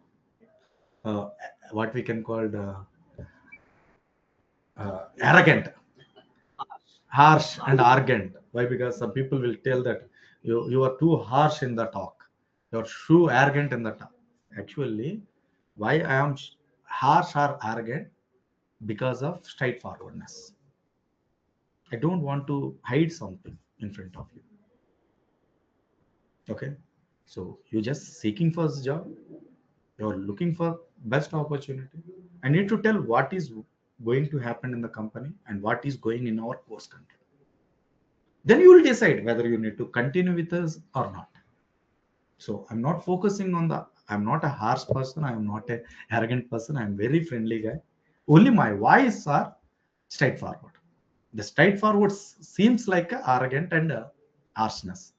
what we can call arrogant, harsh and arrogant. Why? Because some people will tell that you are too harsh in the talk, you're too arrogant in the talk. Actually, why I am harsh or arrogant? Because of straightforwardness. I don't want to hide something in front of you. Okay, so you're just seeking for this job, you're looking for best opportunity. I need to tell what is going to happen in the company and what is going in our course country. Then you will decide whether you need to continue with us or not. So I'm not focusing on I'm not a harsh person, I'm not a arrogant person, I'm very friendly guy. Only my voice are straightforward. The straightforward seems like a arrogant and harshness.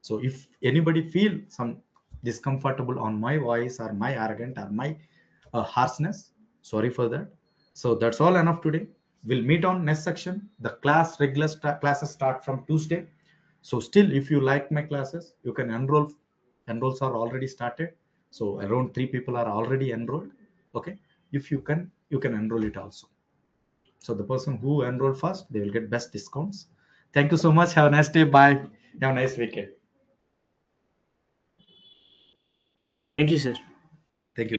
So if anybody feel some discomfortable on my voice or my arrogant or my harshness, sorry for that. So that's all enough today. We'll meet on next section. The regular classes start from Tuesday. So still, if you like my classes, you can enroll. Enrolls are already started. So around 3 people are already enrolled. Okay. If you can enroll it also. So the person who enroll first, they will get best discounts. Thank you so much. Have a nice day. Bye. Have a nice weekend. Thank you, sir. Thank you.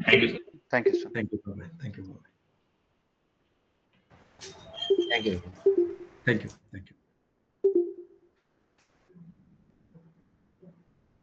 Thank you, sir. Thank you, sir. Thank you. Bye. Thank you. Bye. Thank you. Thank you. Thank you.